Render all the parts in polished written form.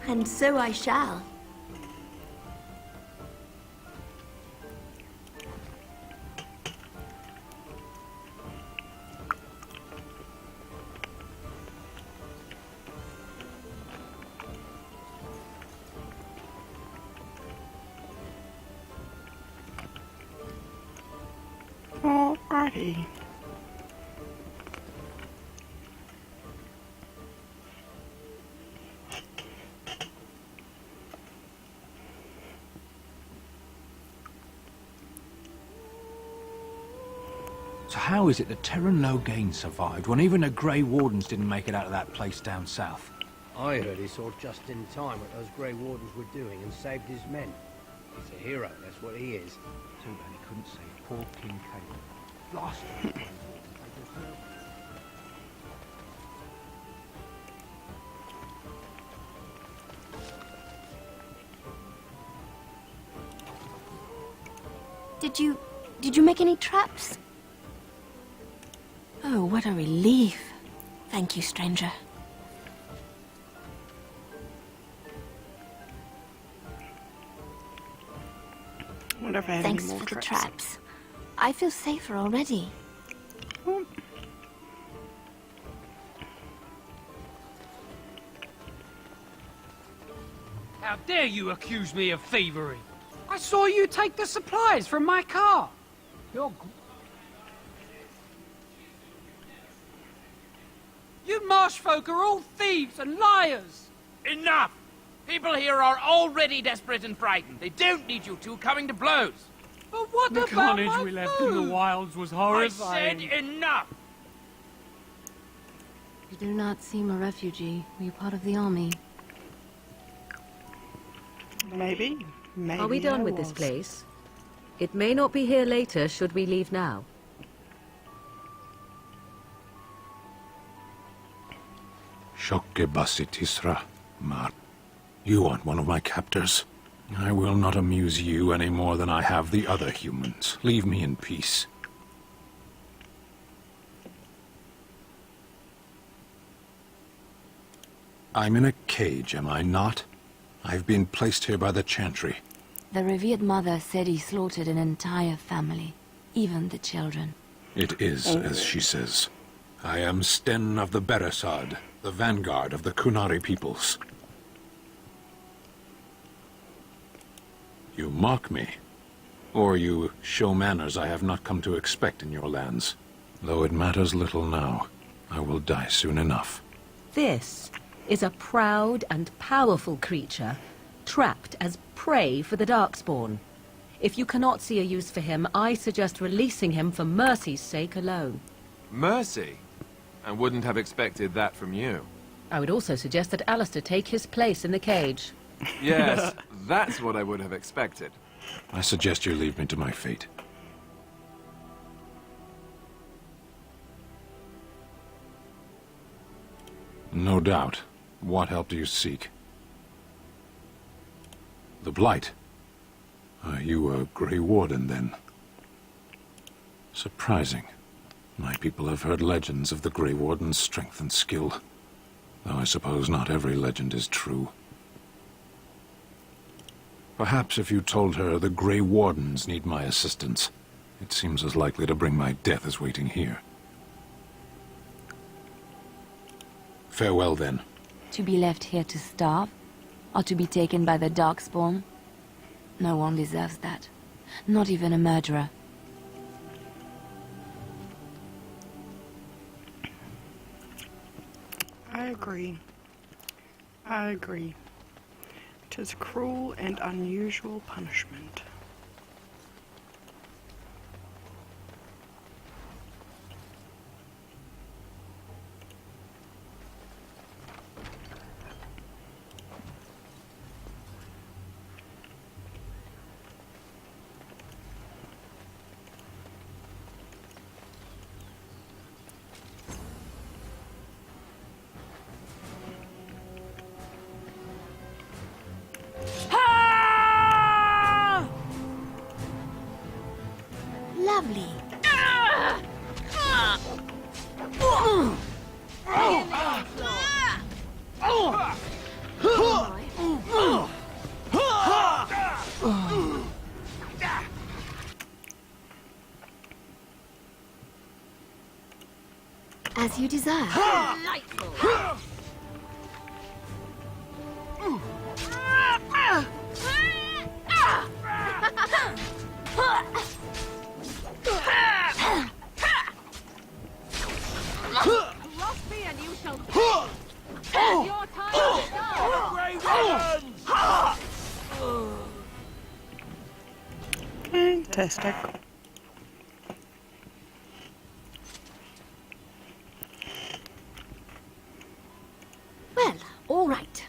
And so I shall. Alrighty. So how is it that Terran Logain survived when even the Grey Wardens didn't make it out of that place down south? I heard he saw just in time what those Grey Wardens were doing and saved his men. He's a hero, that's what he is. Too bad he couldn't save poor King Caleb. Blast them, Grey Wardens. They just hurt. Did you make any traps? Oh, what a relief. Thank you, stranger. I wonder if I have Thanks any more for the traps. traps. I feel safer already. Oh, How dare you accuse me of thievery? I saw you take the supplies from my car. You're... You marsh folk are all thieves and liars. Enough! People here are already desperate and frightened. They don't need you two coming to blows. But what The about carnage my we left in the food? wilds was I horrifying. said enough! You do not seem a refugee. Were you part of the army? maybe. Maybe Are we done I with this was. place? It may not be here later should we leave now. Shokke Basitisra, Mar. You aren't one of my captors. I will not amuse you any more than I have the other humans. Leave me in peace. I'm in a cage, am I not? I've been placed here by the Chantry. The revered mother said he slaughtered an entire family, even the children. It is, as she says. I am Sten of the Beresad, the vanguard of the Kunari peoples. You mock me, or you show manners I have not come to expect in your lands. Though it matters little now, I will die soon enough. This is a proud and powerful creature, trapped as prey for the Darkspawn. If you cannot see a use for him, I suggest releasing him for mercy's sake alone. Mercy? I wouldn't have expected that from you. I would also suggest that Alistair take his place in the cage. Yes, that's what I would have expected. I suggest you leave me to my fate. No doubt. What help do you seek? The Blight. Are you a Grey Warden, then? Surprising. My people have heard legends of the Grey Warden's strength and skill. Though I suppose not every legend is true. Perhaps if you told her the Grey Wardens need my assistance, it seems as likely to bring my death as waiting here. Farewell, then. To be left here to starve? Or to be taken by the Darkspawn? No one deserves that. Not even a murderer. I agree. I agree. 'Tis cruel and unusual punishment. Lovely. As you desire. Cross me and you shall pay. And your time is done. Fantastic. Well, all right.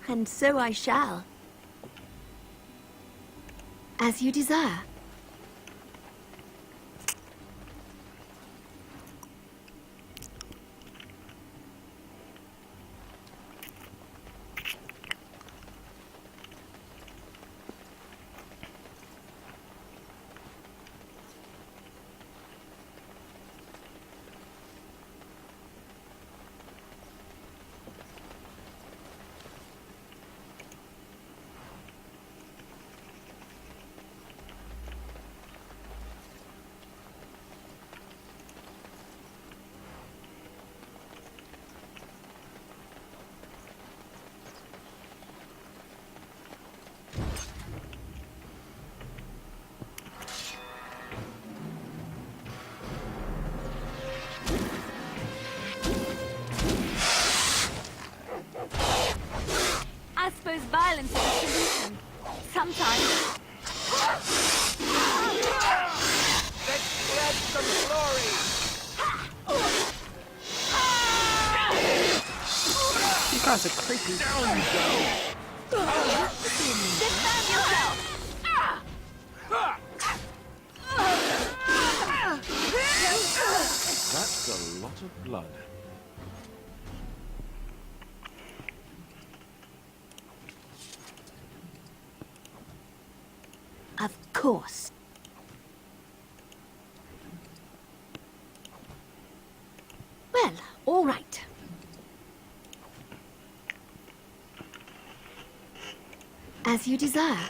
And so I shall. As you desire. I suppose violence is a solution. Sometimes. Let's grab some glory! You guys are creepy. Defend yourself! That's a lot of blood. Of course. Well, all right. As you desire.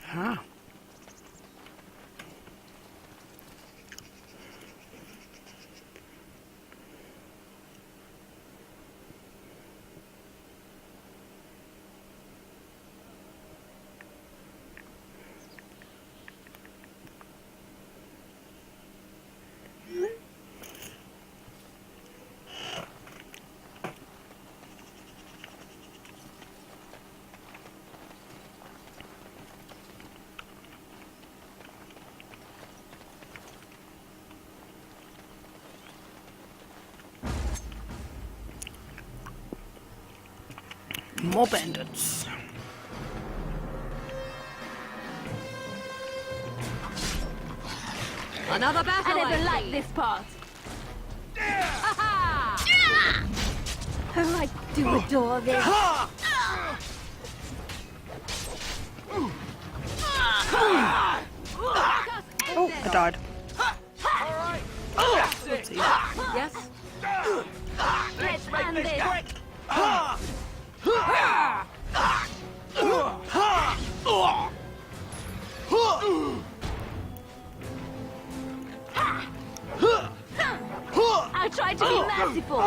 Ah. More bandits. Another I battle. never I liked see. this part. Ha-ha! Oh, I do adore this. Oh, I died. Oopsie. Yes? Let's end this. I'll try to be merciful.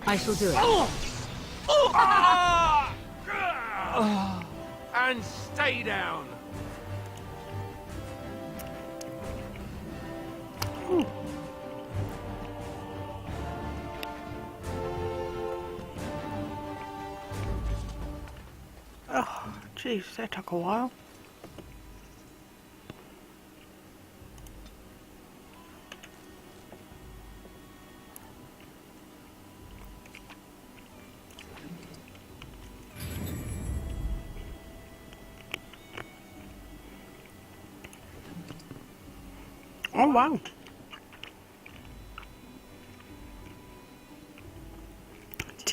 I shall do it. And stay down. Oh, jeez, that took a while. Oh, wow.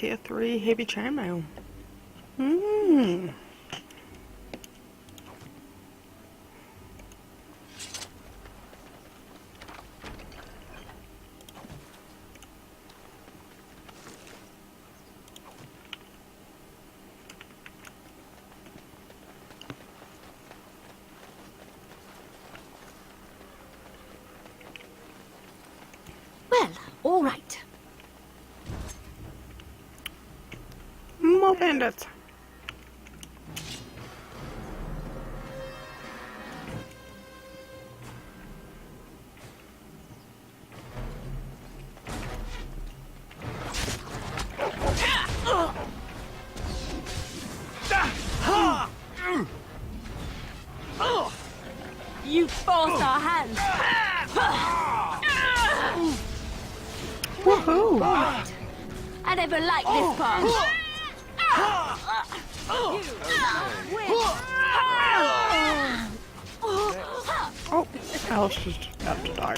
tier 3 heavy chainmail. Mmm. Well, all right. More bandits. You forced our hand. Woohoo! I never liked this part. Oh, Alice is about to die.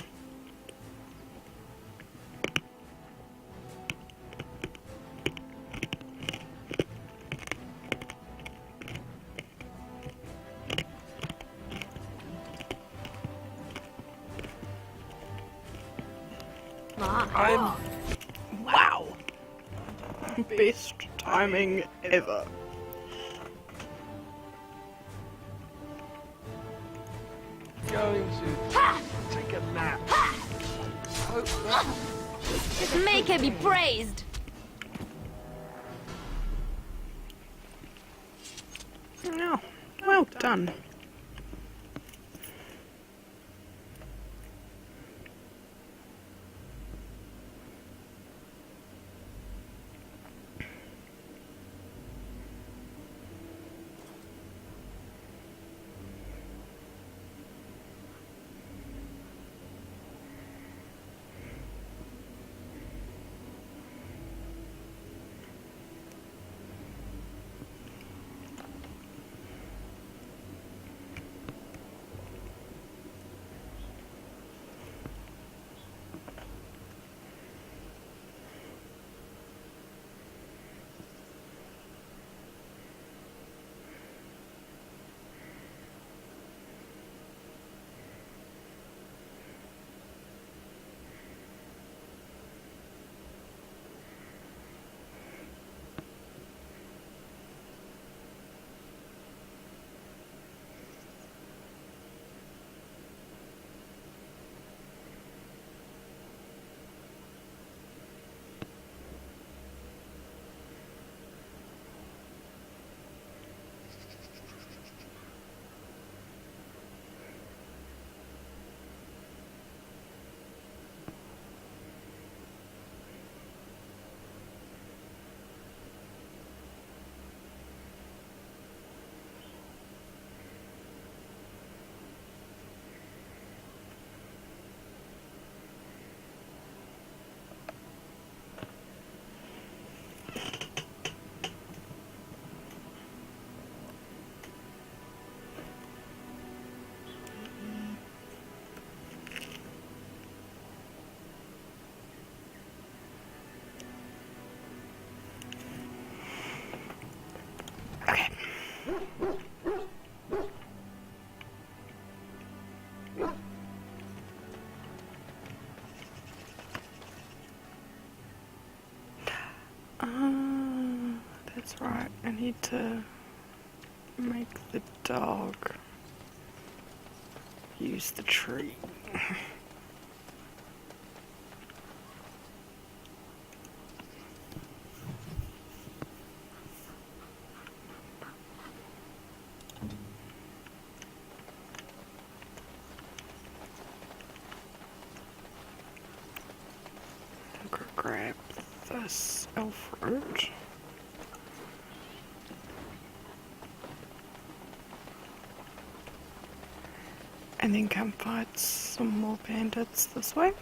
Wow! Best timing ever. Going to take a nap. Make her be praised. No, well done. That's right, I need to make the dog use the tree. Grab this elf root. And then come fight some more bandits this way.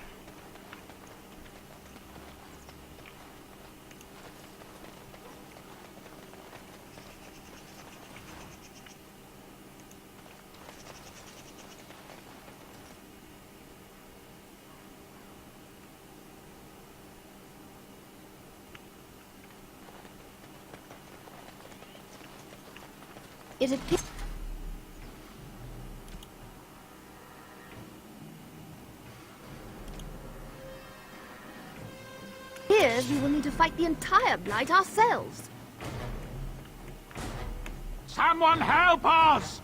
It appears we will need to fight the entire Blight ourselves. Someone help us!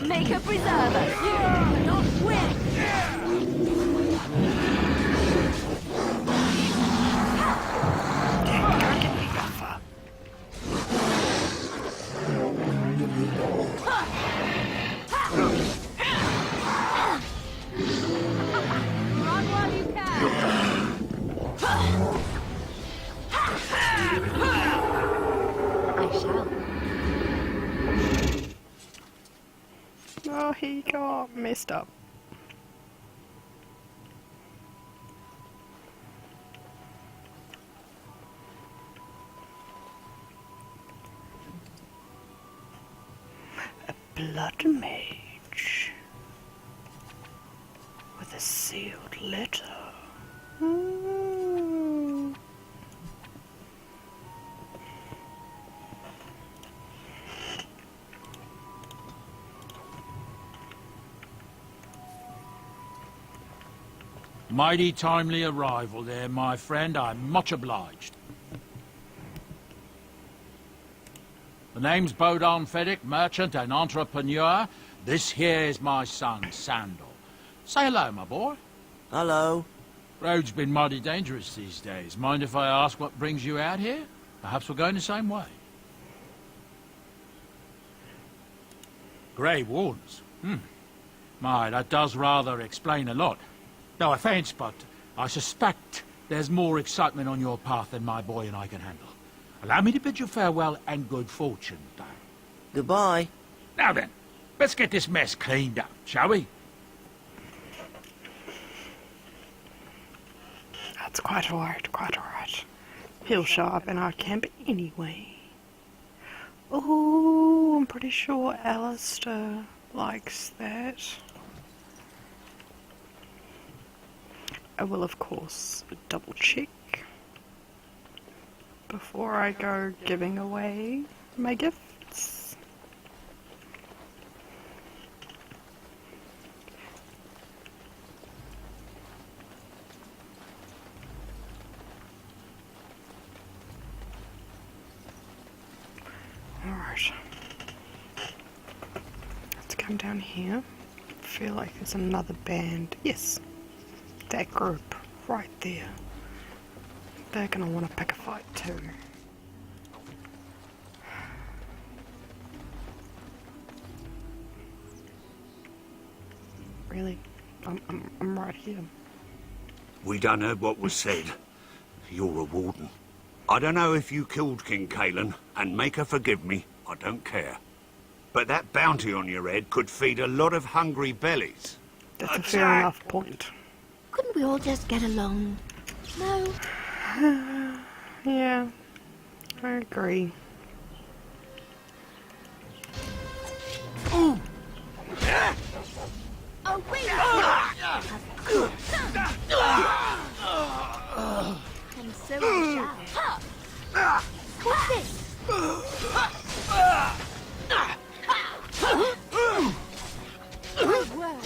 Make a preserver. You not win. Run while you can. I shall. Oh, he got messed up. A blood mage with a sealed letter. Mm. Mighty timely arrival there, my friend. I'm much obliged. The name's Bodon Feddick, merchant and entrepreneur. This here is my son, Sandal. Say hello, my boy. Hello. Road's been mighty dangerous these days. Mind if I ask what brings you out here? Perhaps we're going the same way. Grey Wardens. My, that does rather explain a lot. No offence, but I suspect there's more excitement on your path than my boy and I can handle. Allow me to bid you farewell and good fortune, Dan. Goodbye. Now then, let's get this mess cleaned up, shall we? That's quite alright, quite alright. He'll show up in our camp anyway. Oh, I'm pretty sure Alistair likes that. I will, of course, double check before I go giving away my gifts. Alright. Let's come down here. I feel like there's another band. Yes. That group right there. They're gonna want to pick a fight too. Really? I'm right here. We done heard what was said. You're a warden. I don't know if you killed King Kalen, and make her forgive me, I don't care. But that bounty on your head could feed a lot of hungry bellies. That's a fair enough point. Couldn't we all just get along? No. Yeah, I agree. Oh, wait! And so I shall. What's this? My word.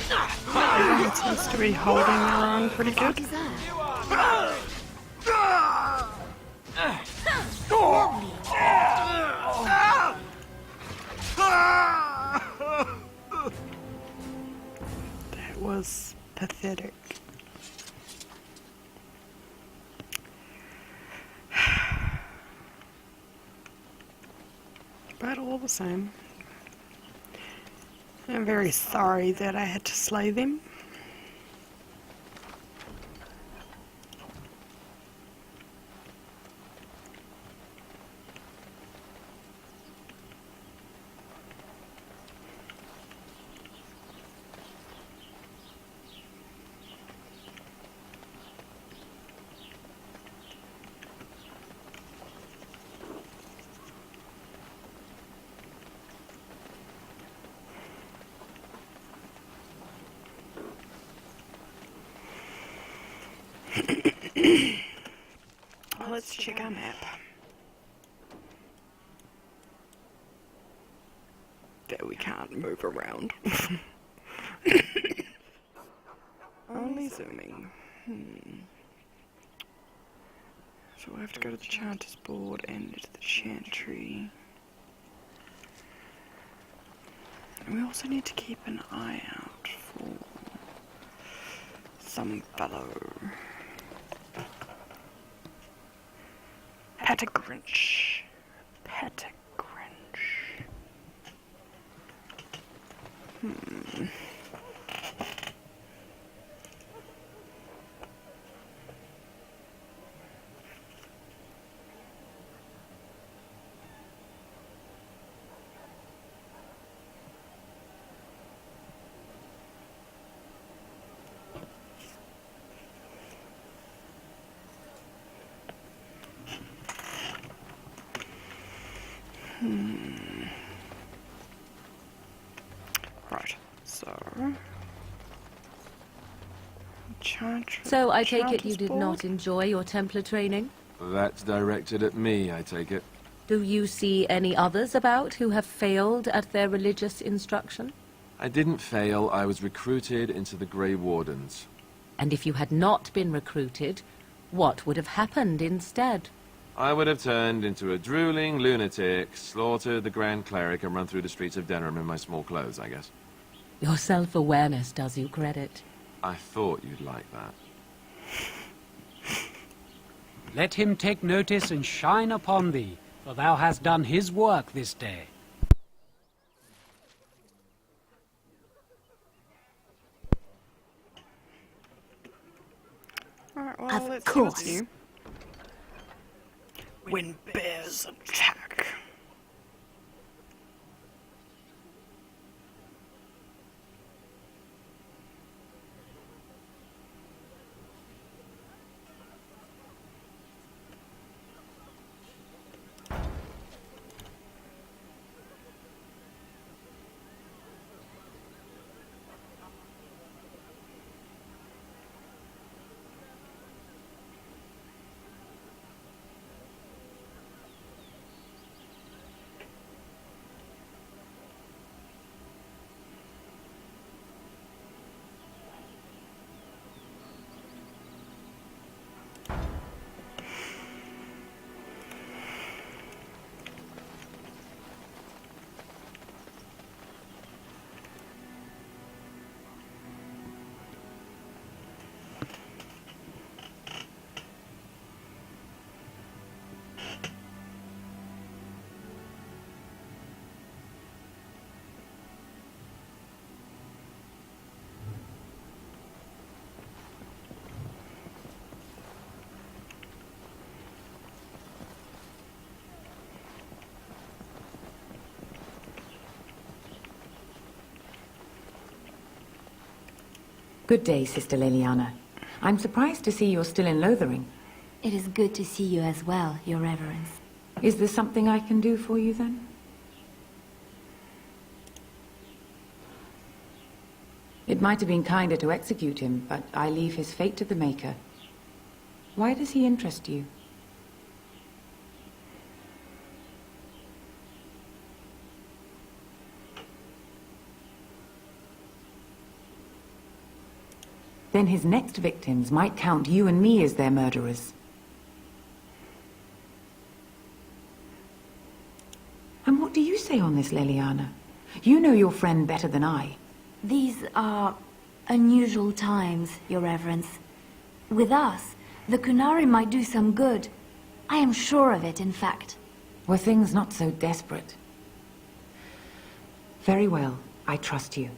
Everyone seems to be holding their own pretty good. That was pathetic. But all the same, I'm very sorry that I had to slay them. Let's check our map. There we can't move around. Only zooming. So we'll have to go to the Chanter's board and into the Chantry. And we also need to keep an eye out for some fellow. Patagrinch. Patagrinch. Right, so... So I take it you did not enjoy your Templar training? That's directed at me, I take it. Do you see any others about who have failed at their religious instruction? I didn't fail, I was recruited into the Grey Wardens. And if you had not been recruited, what would have happened instead? I would have turned into a drooling lunatic, slaughtered the Grand Cleric, and run through the streets of Denham in my small clothes, I guess. Your self-awareness does you credit. I thought you'd like that. Let him take notice and shine upon thee, for thou hast done his work this day. Alright, well, Of let's course. see what's new. When bears attack. Good day, Sister Leliana. I'm surprised to see you're still in Lothering. It is good to see you as well, Your Reverence. Is there something I can do for you, then? It might have been kinder to execute him, but I leave his fate to the Maker. Why does he interest you? Then his next victims might count you and me as their murderers. And what do you say on this, Leliana? You know your friend better than I. These are unusual times, Your Reverence. With us, the Kunari might do some good. I am sure of it, in fact. Were things not so desperate? Very well, I trust you.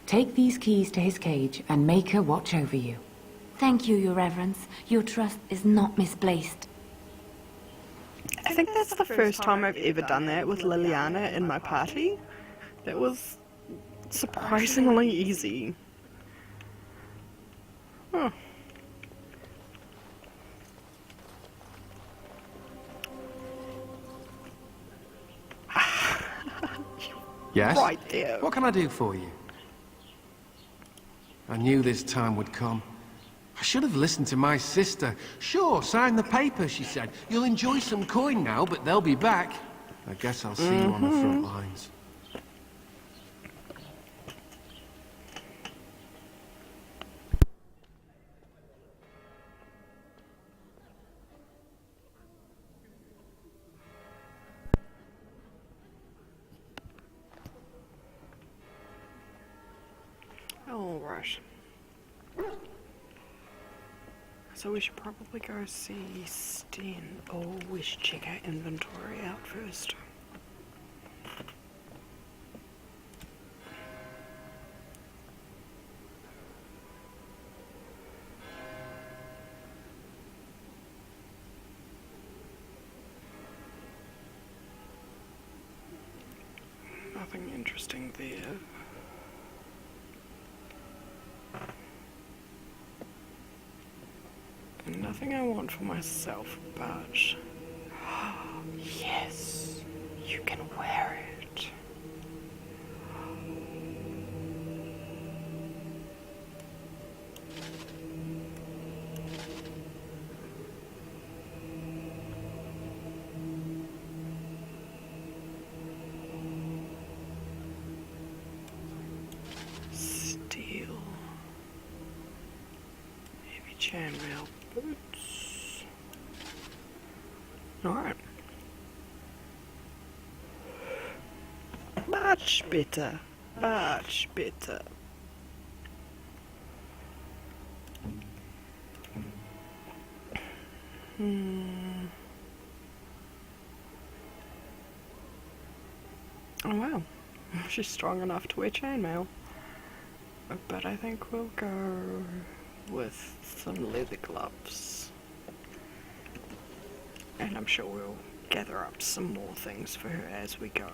Take these keys to his cage and make her watch over you. Thank you, Your Reverence. Your trust is not misplaced. I think that's the first time I've ever done that with Leliana in my party. That was surprisingly easy. Huh. Yes? Right there. What can I do for you? I knew this time would come. I should have listened to my sister. Sure, sign the paper, she said. You'll enjoy some coin now, but they'll be back. I guess I'll see you on the front lines. Alright. So we should probably go see Sten, or we should check our inventory out first. Nothing interesting there. Nothing I want for myself, but yes, you can wear it. Steel. Heavy chainmail boots. Alright. Much better. Much better. Oh wow. She's strong enough to wear chainmail. But I think we'll go with some leather gloves. And I'm sure we'll gather up some more things for her as we go.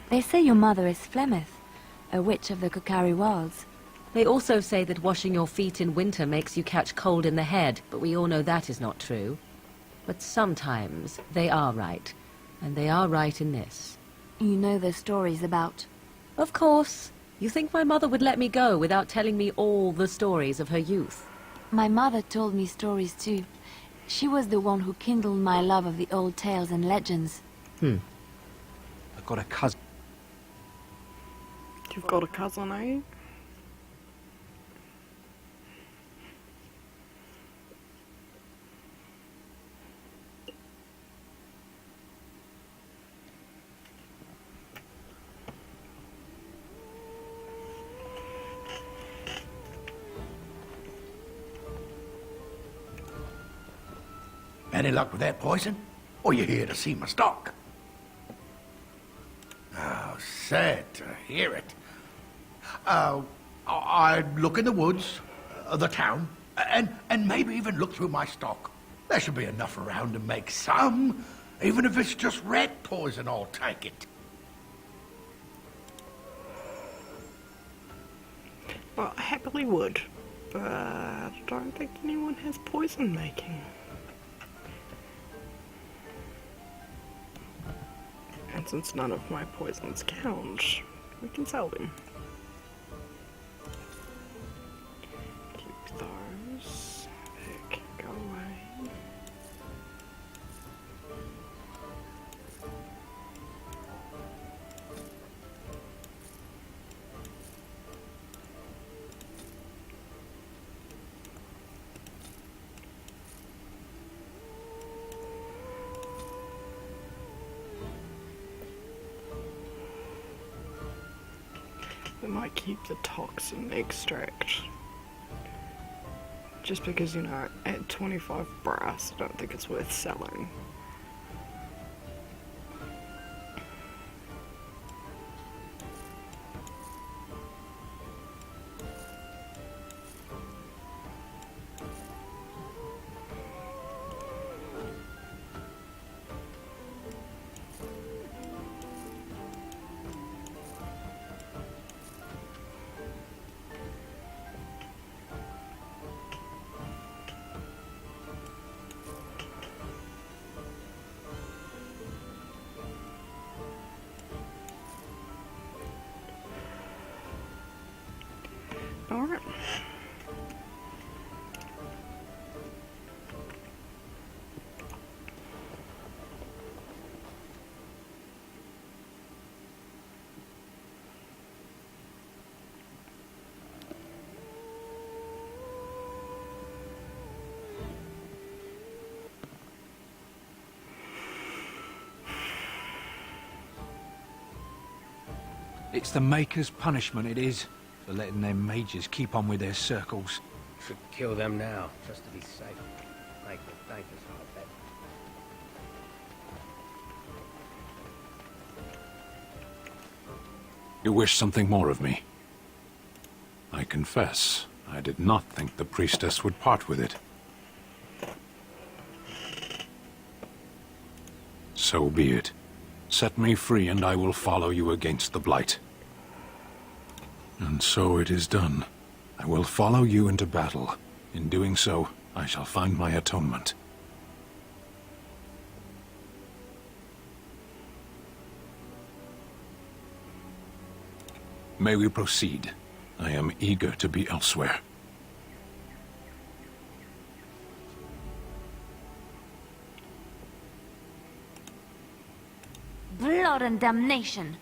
They say your mother is Flemeth, a witch of the Kokari Wilds. They also say that washing your feet in winter makes you catch cold in the head, but we all know that is not true. But sometimes they are right, and they are right in this. You know the stories about... Of course. You think my mother would let me go without telling me all the stories of her youth? My mother told me stories too. She was the one who kindled my love of the old tales and legends. I've got a cousin. You've got a cousin, eh? Any luck with that poison? Or you here to see my stock? Oh, sad to hear it. I'd look in the woods, the town, and maybe even look through my stock. There should be enough around to make some. Even if it's just rat poison, I'll take it. Well, I happily would, but I don't think anyone has poison making. And since none of my poisons count, we can sell them. Keep those. Heck, go away. We might keep the toxin extract. Just because, you know, at 25 brass, I don't think it's worth selling. Alright. It's the Maker's punishment, it is, for letting them mages keep on with their circles. Should kill them now, just to be safe. Make them thank us, I bet. You wish something more of me? I confess, I did not think the priestess would part with it. So be it. Set me free and I will follow you against the Blight. And so it is done. I will follow you into battle. In doing so, I shall find my atonement. May we proceed? I am eager to be elsewhere. Blood and damnation.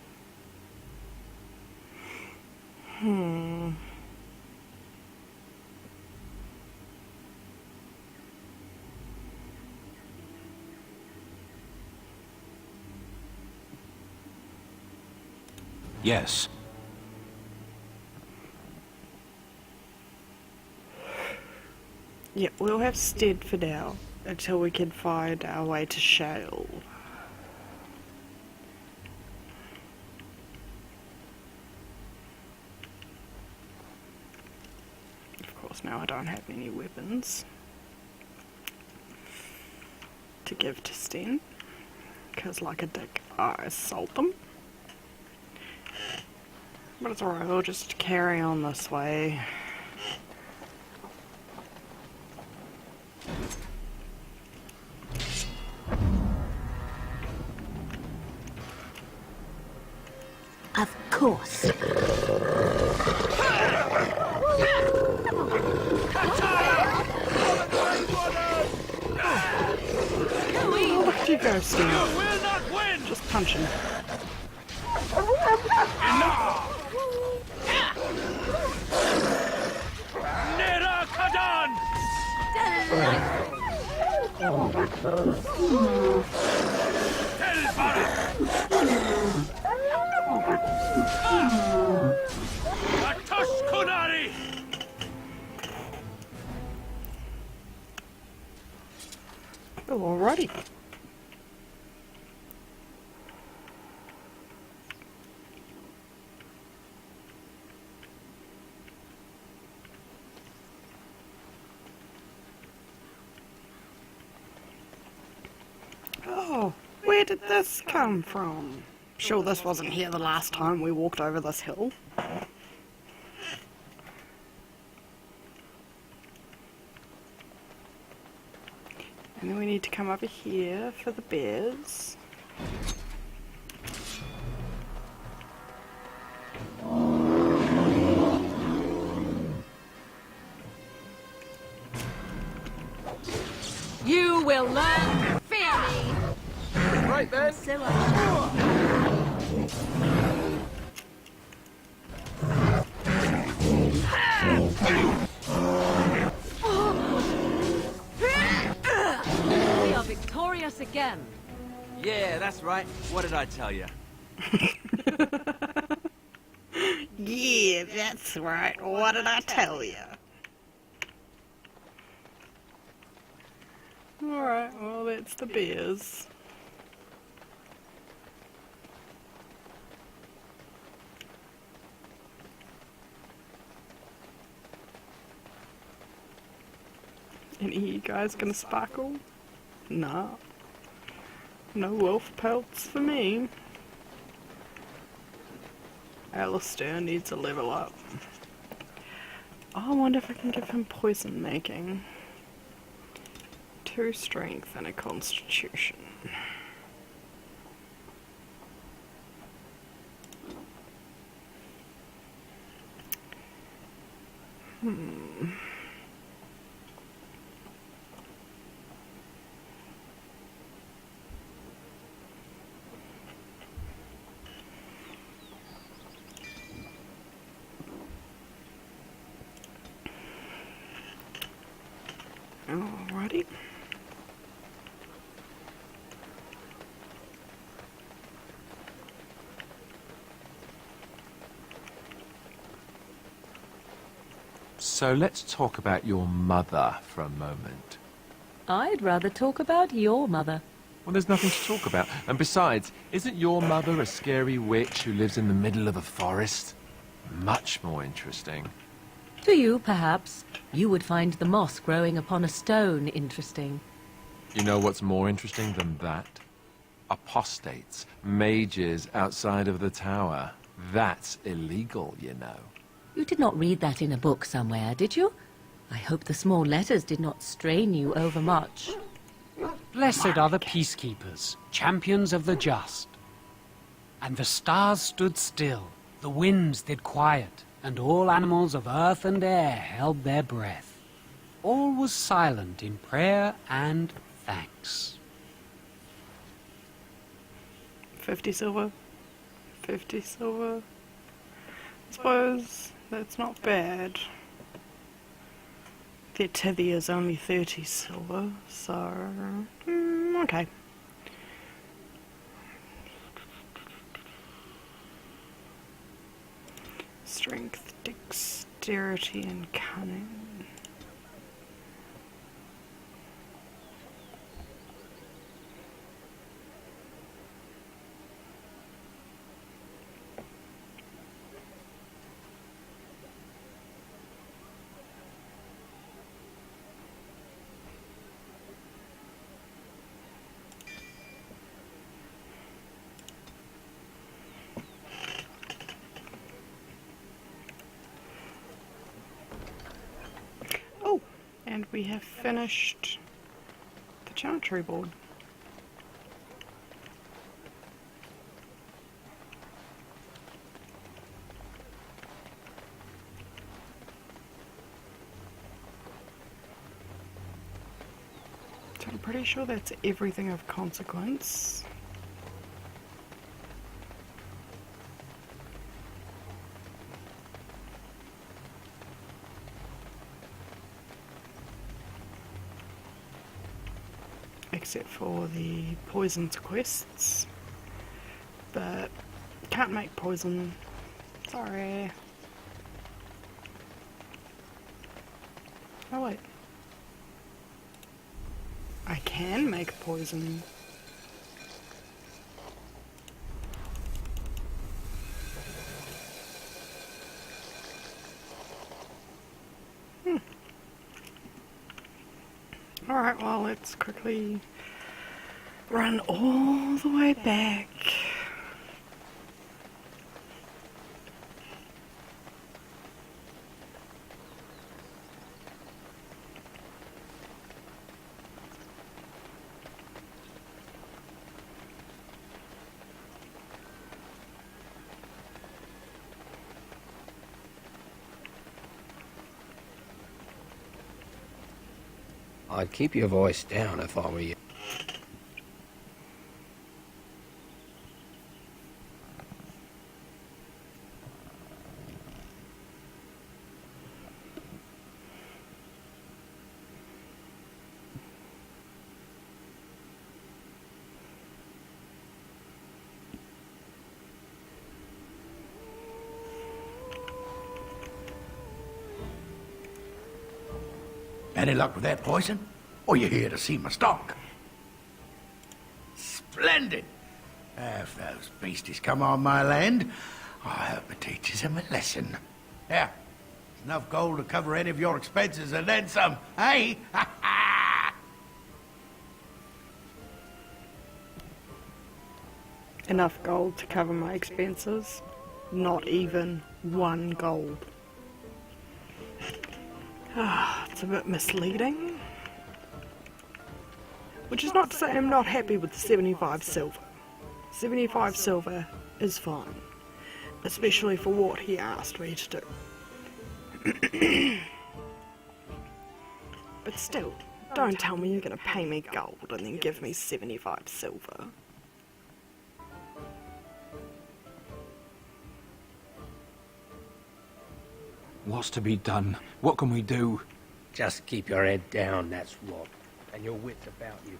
Yes. Yeah, we'll have Stead for now, until we can find our way to Shale. Of course, now I don't have any weapons to give to Sten, because like a dick, I sold them. But it's alright, we'll just carry on this way. Of course. Look you go, Steve. You will not win! Just punch him. Nera Kadan! Atosh Kunari! Alrighty. Oh, where did this come from? Sure this wasn't here the last time we walked over this hill. And then we need to come over here for the bears. You will learn fear me. Right then. So I We are victorious again. Yeah, that's right. What did I tell you? Yeah, that's right. What did I tell you? Alright, well, that's the bears. Any of you guys gonna sparkle? Nah. No wolf pelts for me. Alistair needs a level up. Oh, I wonder if I can give him poison making. 2 strength and a constitution. Alrighty. So let's talk about your mother for a moment. I'd rather talk about your mother. Well, there's nothing to talk about. And besides, isn't your mother a scary witch who lives in the middle of a forest? Much more interesting. To you, perhaps. You would find the moss growing upon a stone interesting. You know what's more interesting than that? Apostates, mages outside of the tower. That's illegal, you know. You did not read that in a book somewhere, did you? I hope the small letters did not strain you overmuch. Blessed are the peacekeepers, champions of the just. And the stars stood still, the winds did quiet, and all animals of earth and air held their breath. All was silent in prayer and thanks. 50 silver. 50 silver. I suppose that's not bad. Their tithy is only 30 silver, so... okay. Strength, dexterity, and cunning. And we have finished the chantry board. So I'm pretty sure that's everything of consequence. Except for the poisons quests, but can't make poison. Sorry. Oh wait, I can make poison. Alright, well, let's quickly run all the way back. I'd keep your voice down if I were you. Any luck with that poison? Or you here to see my stock? Splendid! If those beasties come on my land, I hope it teaches them a lesson. Yeah, enough gold to cover any of your expenses and then some, hey? Enough gold to cover my expenses. Not even 1 gold. It's a bit misleading. Which is not to say I'm not happy with the 75 silver. 75 silver is fine. Especially for what he asked me to do. But still, don't tell me you're gonna pay me gold and then give me 75 silver. What's to be done? What can we do? Just keep your head down, that's what. And your wits about you.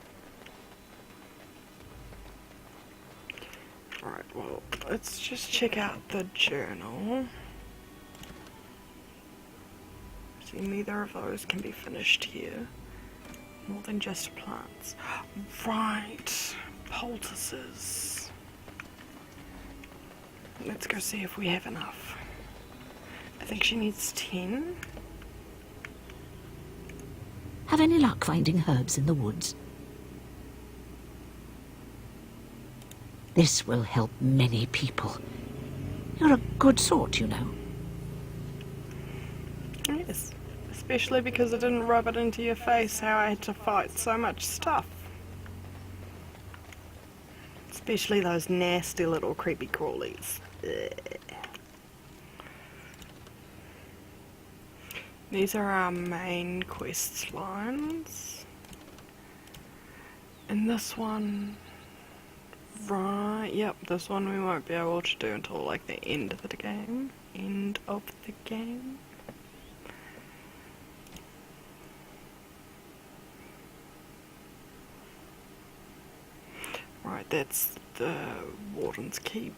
Right, well, let's just check out the journal. See, neither of those can be finished here. More than just plants. Right, poultices. Let's go see if we have enough. I think she needs 10. Have any luck finding herbs in the woods? This will help many people. You're a good sort, you know. Yes, especially because I didn't rub it into your face how I had to fight so much stuff. Especially those nasty little creepy crawlies. Ugh. These are our main quest lines. And this one, right, yep, this one we won't be able to do until like the end of the game. End of the game. Right, that's the Warden's Keep.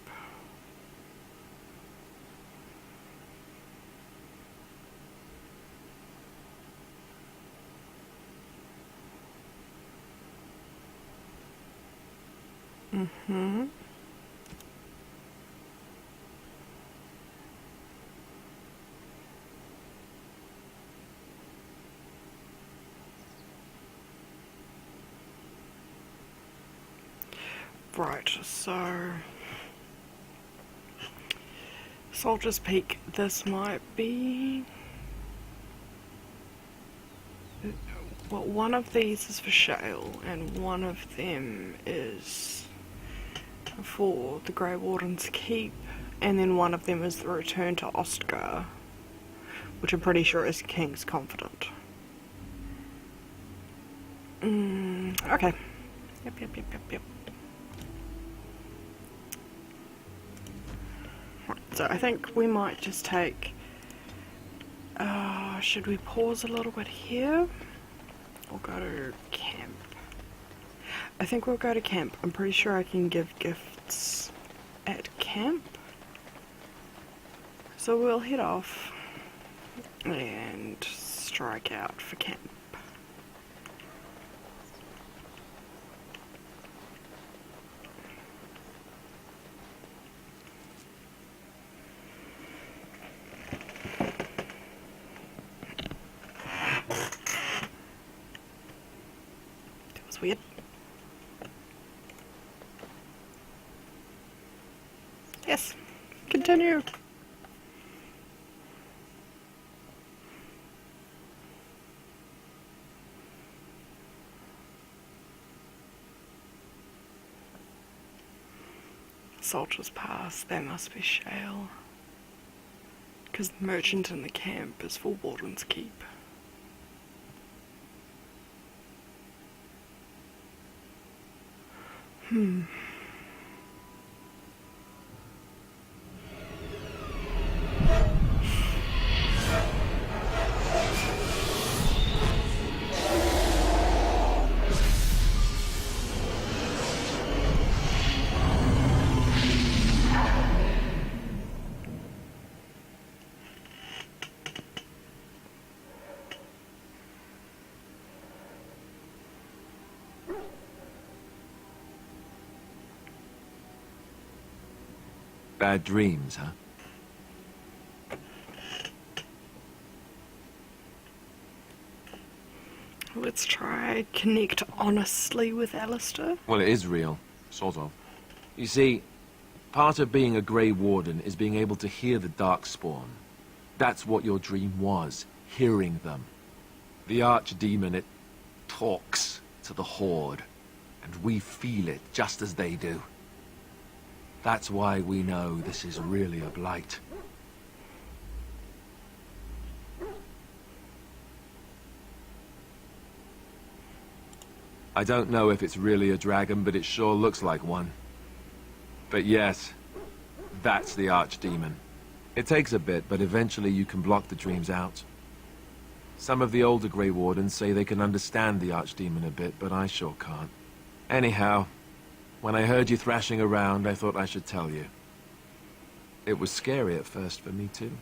Mm-hmm. Right, so Soldier's Peak, this might be, well, one of these is for Shale and one of them is for the Grey Warden's Keep, and then one of them is the return to Ostgar, which I'm pretty sure is King's Confidant. Okay. Yep. Right, so I think we might just take, should we pause a little bit here? Or go to camp? I think we'll go to camp. I'm pretty sure I can give gifts at camp. So we'll head off and strike out for camp. That was weird. Yes, continue. Soldier's Pass, that must be Shale. Because the merchant in the camp is for Warden's Keep. Bad dreams, huh? Let's try connect honestly with Alistair. Well, it is real. Sort of. You see, part of being a Grey Warden is being able to hear the Darkspawn. That's what your dream was, hearing them. The Archdemon, it talks to the Horde, and we feel it just as they do. That's why we know this is really a blight. I don't know if it's really a dragon, but it sure looks like one. But yes, that's the Archdemon. It takes a bit, but eventually you can block the dreams out. Some of the older Grey Wardens say they can understand the Archdemon a bit, but I sure can't. Anyhow, when I heard you thrashing around, I thought I should tell you. It was scary at first for me too.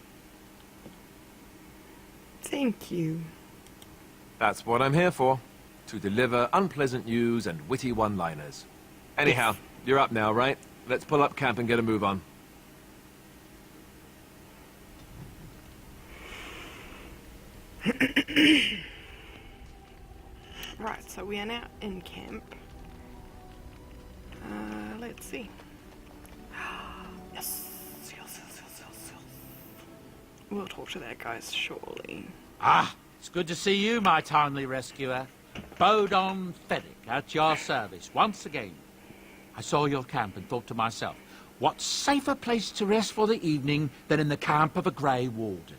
Thank you. That's what I'm here for. To deliver unpleasant news and witty one-liners. Anyhow, you're up now, right? Let's pull up camp and get a move on. Right, so we are now in camp. Let's see. Yes. We'll talk to that guy shortly. Ah, it's good to see you, my timely rescuer. Bodon Fenwick, at your service, once again. I saw your camp and thought to myself, what safer place to rest for the evening than in the camp of a Grey Warden?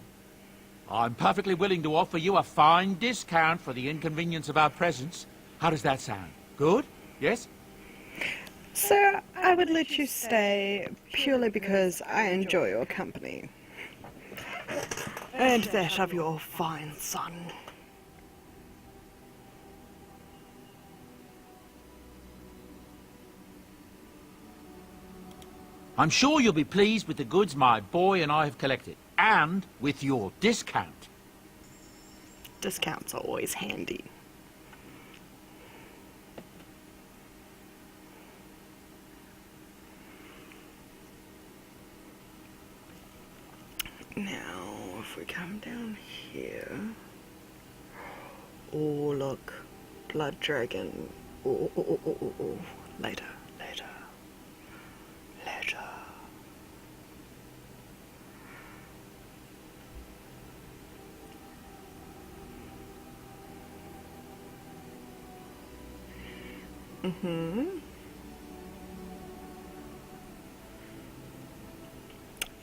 I'm perfectly willing to offer you a fine discount for the inconvenience of our presence. How does that sound? Good? Yes? Sir, I would let you stay purely because I enjoy your company. And that of your fine son. I'm sure you'll be pleased with the goods my boy and I have collected, and with your discount. Discounts are always handy. Now, if we come down here... Oh, look. Blood Dragon. Oh, oh, oh, oh, oh, oh. Later.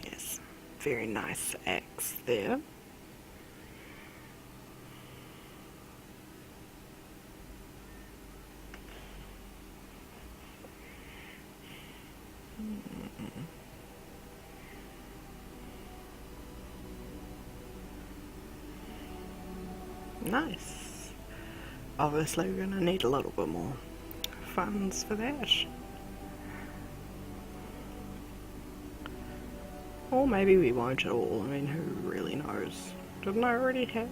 Yes, very nice axe there. Nice. Obviously we're gonna need a little bit more funds for that. Or maybe we won't at all. I mean, who really knows? Didn't I already have...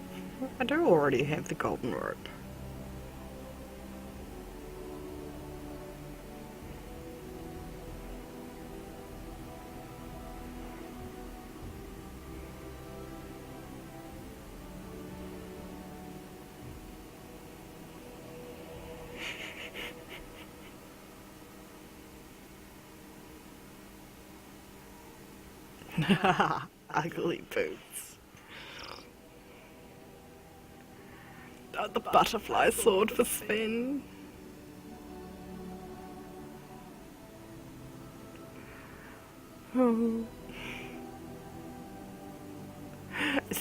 I do already have the golden rope. Ugly boots. Oh, the butterfly sword for Sven. Oh.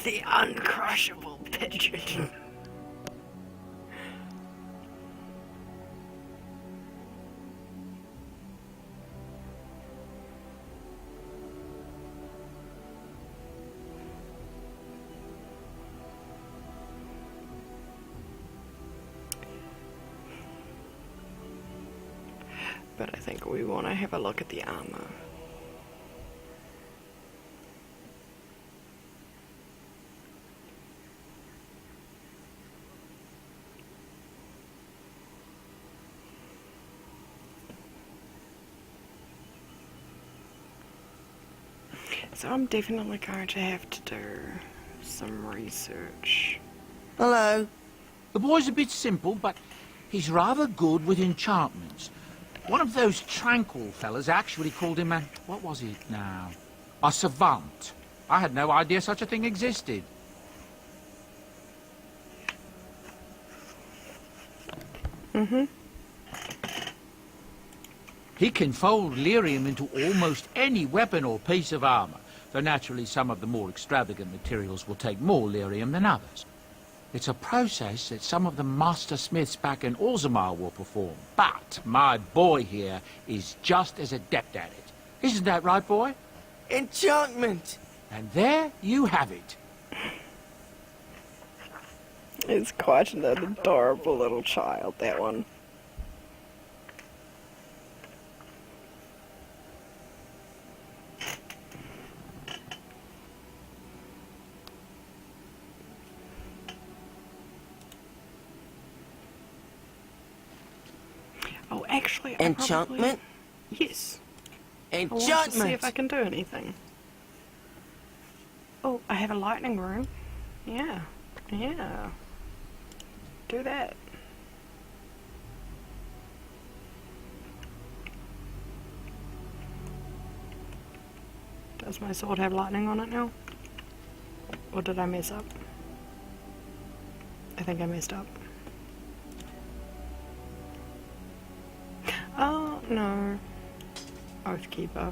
The uncrushable pigeon. But I think we want to have a look at the armor. So I'm definitely going to have to do some research. Hello. The boy's a bit simple, but he's rather good with enchantments. One of those tranquil fellas actually called him a... what was it now? A savant. I had no idea such a thing existed. Mm-hmm. He can fold lyrium into almost any weapon or piece of armor, though naturally some of the more extravagant materials will take more lyrium than others. It's a process that some of the master smiths back in Orzammar will perform, but my boy here is just as adept at it. Isn't that right, boy? Enchantment! And there you have it. It's quite an adorable little child, that one. Oh, actually, Enchantment? Yes. I want to Enchantment! see if I can do anything. Oh, I have a lightning room. Yeah. Yeah. Do that. Does my sword have lightning on it now? Or did I mess up? I think I messed up. Oh, no. Oathkeeper.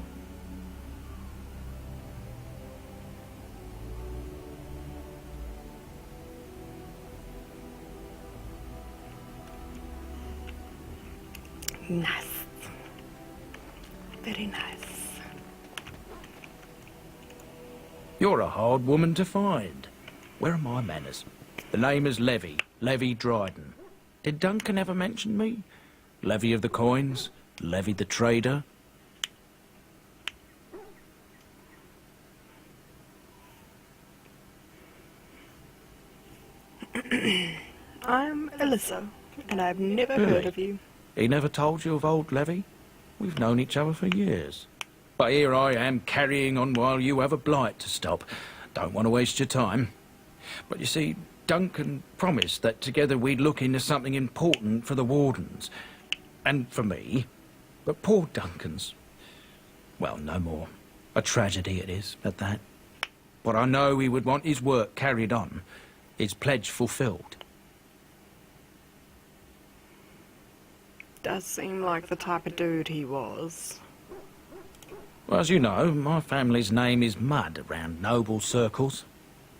Nice. Very nice. You're a hard woman to find. Where are my manners? The name is Levy, Levy Dryden. Did Duncan ever mention me? Levy of the coins, Levy the trader. I'm Alyssa, and I've never heard of you. He never told you of old Levy? We've known each other for years. But here I am carrying on while you have a blight to stop. Don't want to waste your time. But you see, Duncan promised that together we'd look into something important for the Wardens. And for me. But poor Duncan's... well, no more. A tragedy it is, at that. But I know he would want his work carried on. His pledge fulfilled. Does seem like the type of dude he was. Well, as you know, my family's name is mud around noble circles.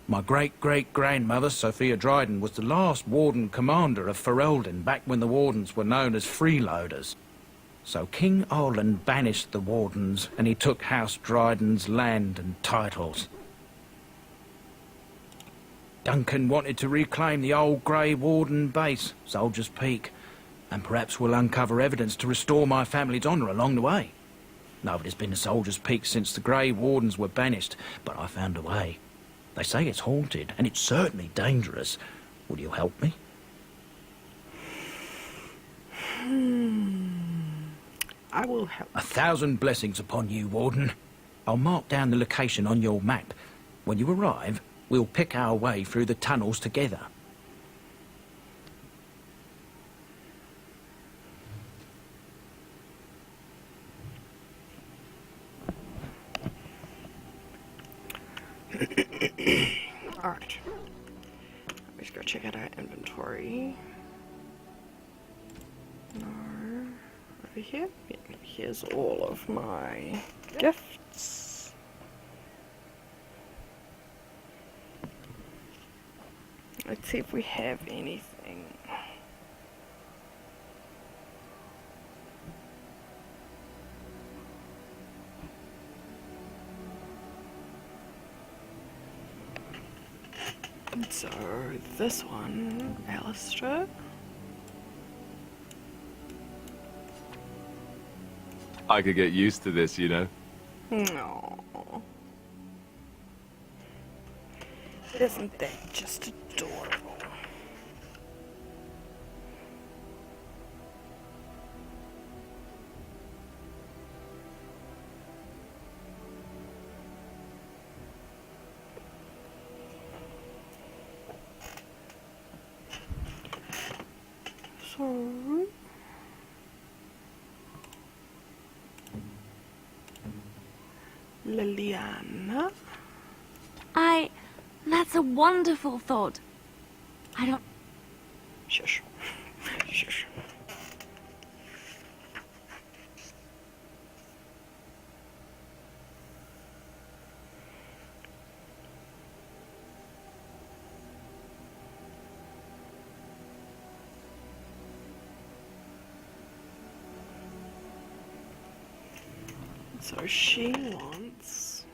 My great-great-grandmother, Sophia Dryden, was the last Warden Commander of Ferelden back when the Wardens were known as freeloaders. So King Olin banished the Wardens and he took House Dryden's land and titles. Duncan wanted to reclaim the old Grey Warden base, Soldier's Peak, and perhaps we'll uncover evidence to restore my family's honour along the way. Nobody's been to Soldier's Peak since the Grey Wardens were banished, but I found a way. They say it's haunted, and it's certainly dangerous. Will you help me? I will help. 1,000 blessings upon you, Warden. I'll mark down the location on your map. When you arrive, we'll pick our way through the tunnels together. Alright. Let's go check out our inventory. No. Over here? Yeah, here's all of my gifts. Let's see if we have anything. So, this one, Alistair. I could get used to this, you know. No. Isn't that just adorable? Liliana. That's a wonderful thought. I don't... Shush. Shush. So she wants...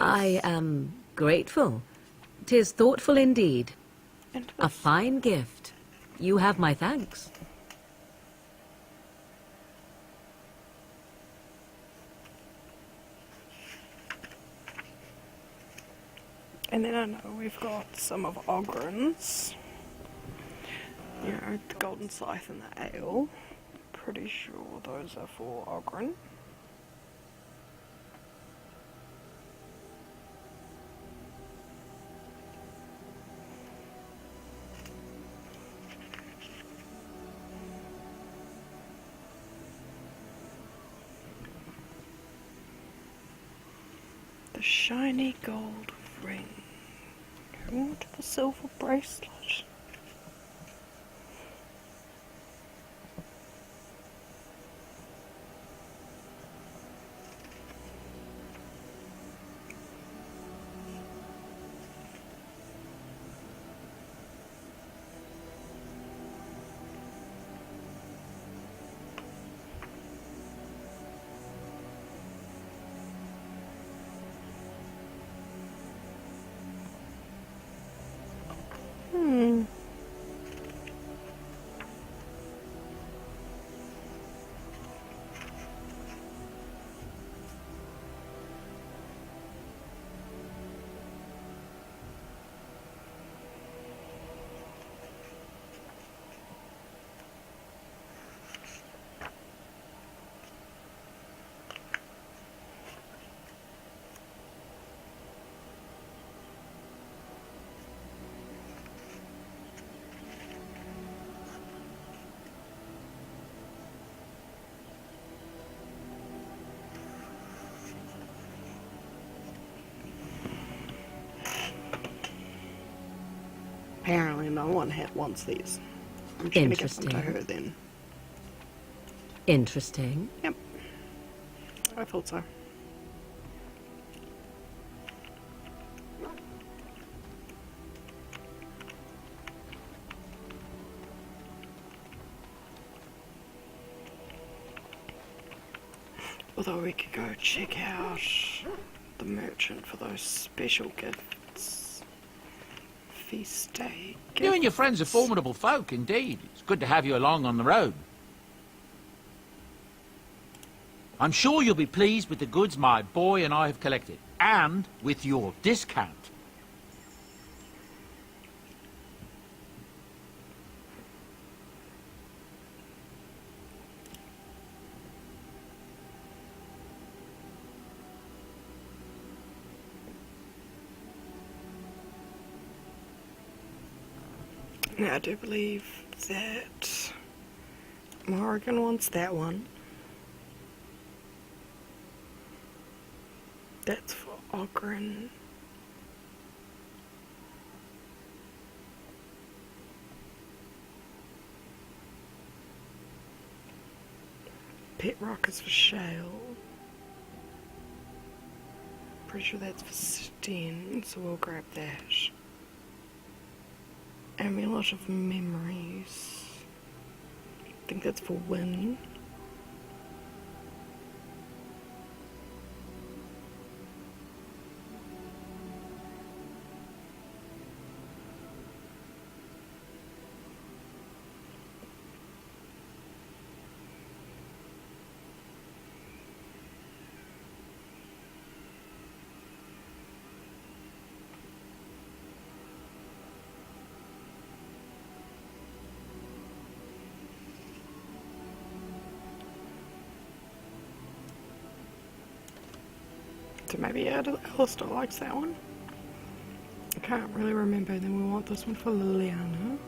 I am grateful. 'Tis thoughtful indeed. And A fine gift. You have my thanks. And then I know we've got some of Ogren's. You know, the Golden Scythe and the Ale. Pretty sure those are for Ogren. The shiny gold ring. Who wanted the silver bracelet? Apparently no one wants these. I'm just gonna give them to her then. Interesting. Yep. I thought so. Although we could go check out the merchant for those special gifts. Feast day gifts. You and your friends are formidable folk, indeed. It's good to have you along on the road. I'm sure you'll be pleased with the goods my boy and I have collected, and with your discount. Now I do believe that Morrigan wants that one. That's for Ogren. Pet Rock is for Shale. Pretty sure that's for Sten, so we'll grab that. Amulet of Memories. I think that's for Wynn. So maybe Alistair likes that one. I can't really remember. Then we want this one for Liliana.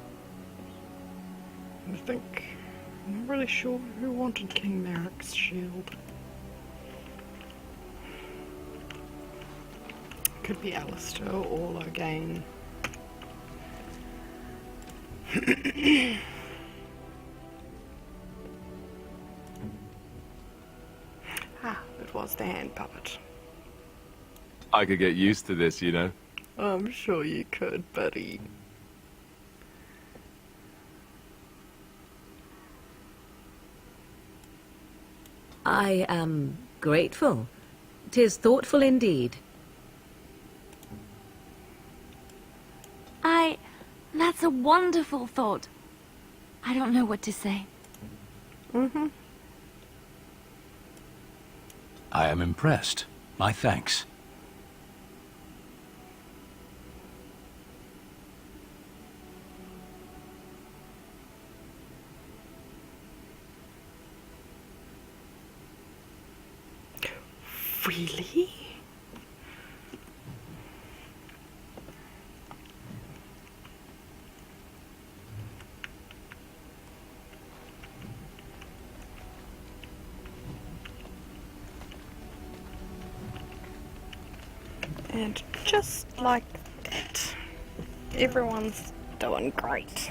I think, I'm not really sure who wanted King Merrick's shield. Could be Alistair or Logain. It was the hand puppet. I could get used to this, you know. I'm sure you could, buddy. I am grateful. 'Tis thoughtful indeed. That's a wonderful thought. I don't know what to say. I am impressed. My thanks. Really? And just like that, everyone's doing great.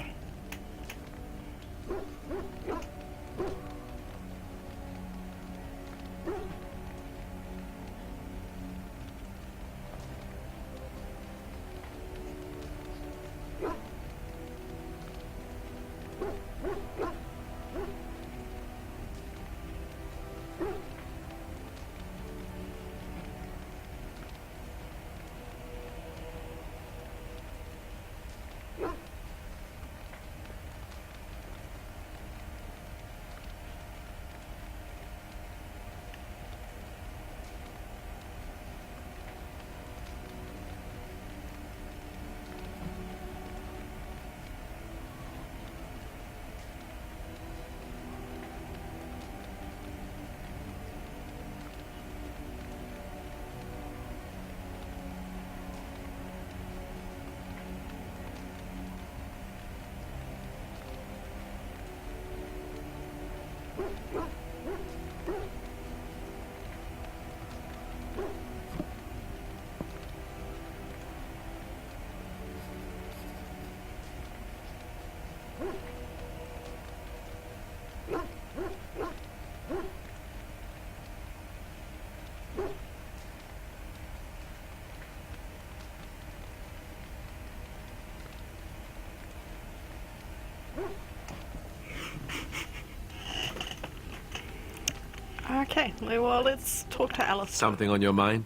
Okay, well, let's talk to Alice. Something on your mind?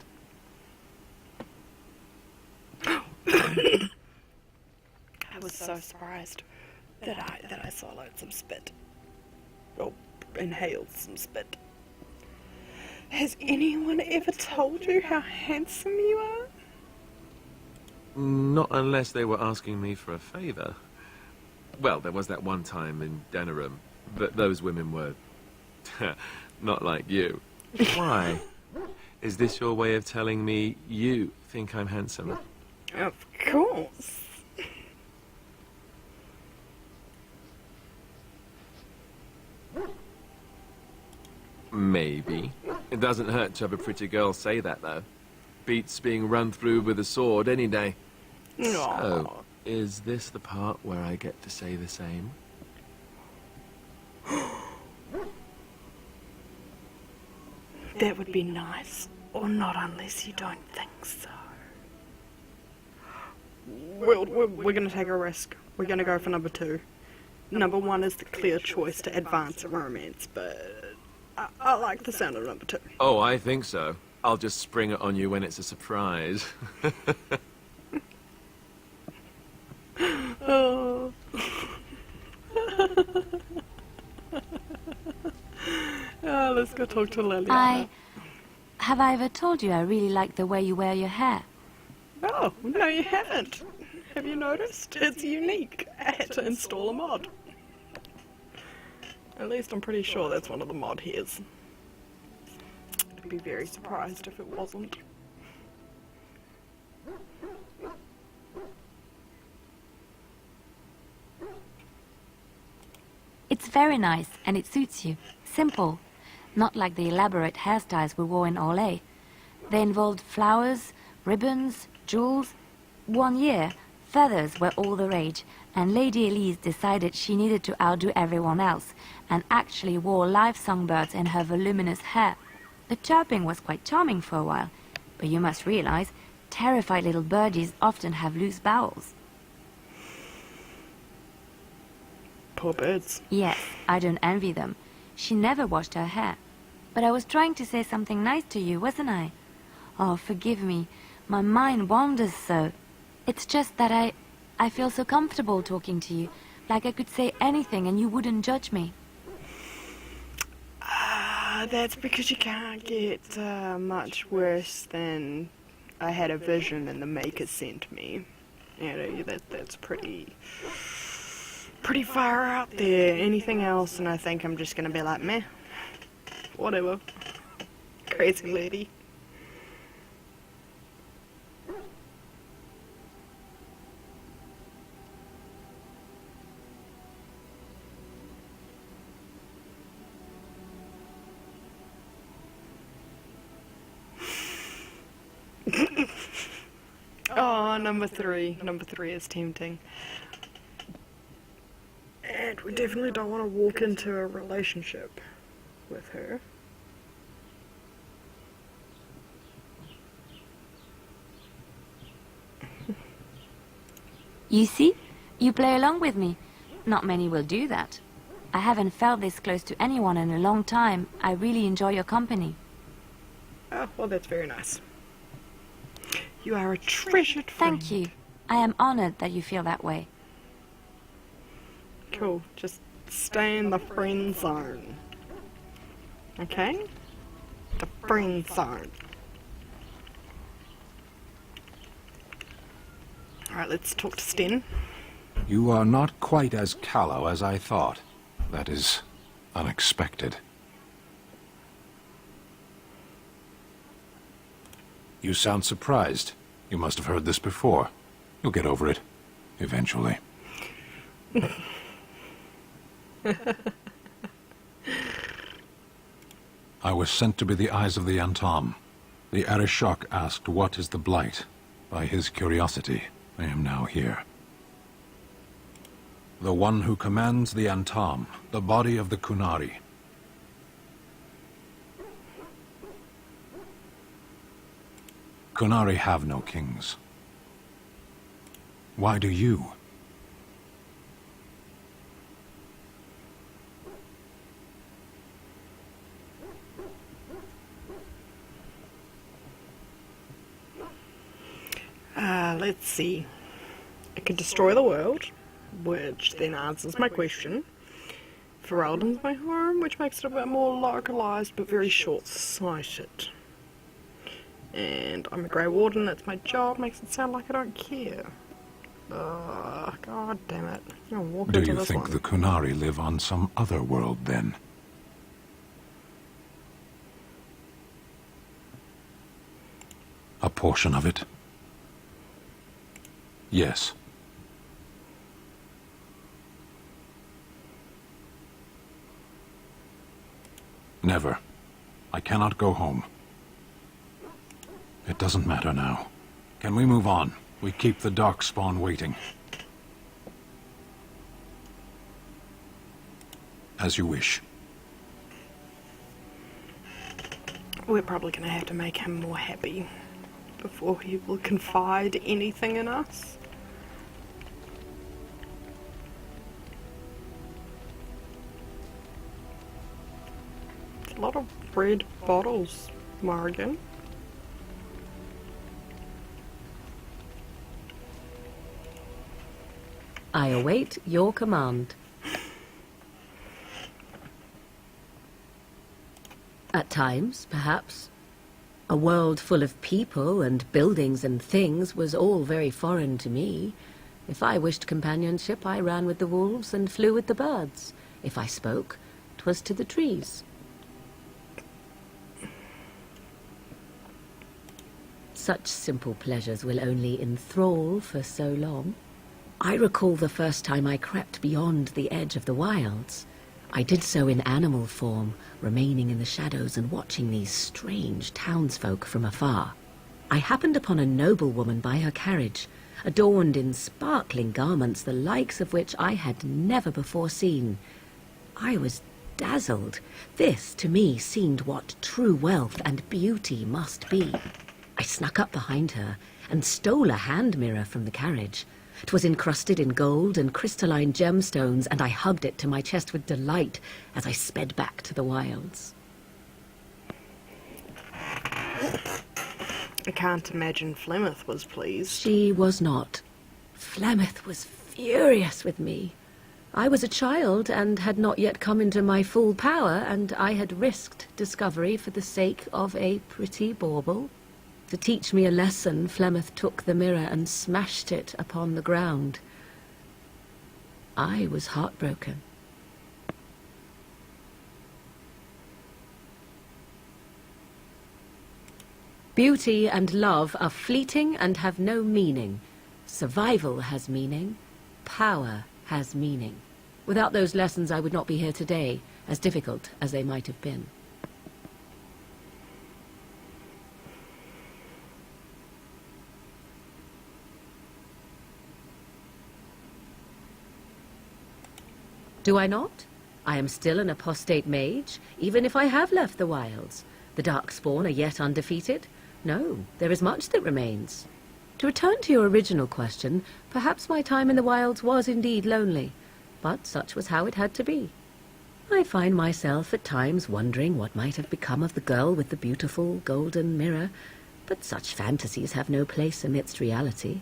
I was so surprised that I swallowed some spit. Or inhaled some spit. Has anyone ever told you how handsome you are? Not unless they were asking me for a favor. Well, there was that one time in Denerim, but those women were not like you. Why? Is this your way of telling me you think I'm handsome? Of course. Maybe. It doesn't hurt to have a pretty girl say that, though. Beats being run through with a sword any day. So, is this the part where I get to say the same? That would be nice, or not unless you don't think so. We're going to take a risk. We're going to go for number 2. Number 1 is the clear choice to advance a romance, but I like the sound of number 2. Oh, I think so. I'll just spring it on you when it's a surprise. Oh. Oh, let's go talk to Leliana. Have I ever told you I really like the way you wear your hair? Oh, no you haven't. Have you noticed? It's unique. I had to install a mod. At least I'm pretty sure that's one of the mod hairs. I'd be very surprised if it wasn't. It's very nice, and it suits you. Simple. Not like the elaborate hairstyles we wore in Orlais. They involved flowers, Ribbons, jewels. One year, feathers were all the rage, and Lady Elise decided she needed to outdo everyone else, and actually wore live songbirds in her voluminous hair. The chirping was quite charming for a while, but you must realize, terrified little birdies often have loose bowels. Poor birds. Yes, I don't envy them. She never washed her hair. But I was trying to say something nice to you, wasn't I? Oh, forgive me. My mind wanders so. It's just that I feel so comfortable talking to you. Like I could say anything and you wouldn't judge me. That's because you can't get much worse than I had a vision and the Maker sent me. You know, that's pretty far out there. Anything else and I think I'm just gonna be like, meh. Whatever. Crazy lady. Oh, number three. Number 3 is tempting. And we definitely don't want to walk into a relationship with her. You see? You play along with me. Not many will do that. I haven't felt this close to anyone in a long time. I really enjoy your company. Oh, well, that's very nice. You are a treasured friend. Thank you. I am honored that you feel that way. Cool. Just stay in the friend zone. Okay? The friend zone. Alright, let's talk to Sten. You are not quite as callow as I thought. That is unexpected. You sound surprised. You must have heard this before. You'll get over it. Eventually. I was sent to be the eyes of the Antam. The Arishok asked, "What is the Blight?" By his curiosity, I am now here. The one who commands the Antam, the body of the Kunari. Kunari have no kings. Why do you? Let's see. I could destroy the world, which then answers my question. Ferelden's my home, which makes it a bit more localized, but very short-sighted. And I'm a Grey Warden, that's my job, makes it sound like I don't care. God damn it. I'm gonna walk Do into you this think one. the Kunari live on some other world, then? A portion of it? Yes. Never. I cannot go home. It doesn't matter now. Can we move on? We keep the Darkspawn waiting. As you wish. We're probably going to have to make him more happy before he will confide anything in us. A lot of red bottles, Morrigan. I await your command. At times, perhaps. A world full of people and buildings and things was all very foreign to me. If I wished companionship, I ran with the wolves and flew with the birds. If I spoke, 'twas to the trees. Such simple pleasures will only enthrall for so long. I recall the first time I crept beyond the edge of the wilds. I did so in animal form, remaining in the shadows and watching these strange townsfolk from afar. I happened upon a noblewoman by her carriage, adorned in sparkling garments the likes of which I had never before seen. I was dazzled. This, to me, seemed what true wealth and beauty must be. I snuck up behind her and stole a hand mirror from the carriage. 'Twas encrusted in gold and crystalline gemstones, and I hugged it to my chest with delight as I sped back to the wilds. I can't imagine Flemeth was pleased. She was not. Flemeth was furious with me. I was a child and had not yet come into my full power, and I had risked discovery for the sake of a pretty bauble. To teach me a lesson, Flemeth took the mirror and smashed it upon the ground. I was heartbroken. Beauty and love are fleeting and have no meaning. Survival has meaning. Power has meaning. Without those lessons, I would not be here today, as difficult as they might have been. Do I not? I am still an apostate mage, even if I have left the wilds. The Darkspawn are yet undefeated. No, there is much that remains. To return to your original question, perhaps my time in the wilds was indeed lonely, but such was how it had to be. I find myself at times wondering what might have become of the girl with the beautiful golden mirror, but such fantasies have no place amidst reality.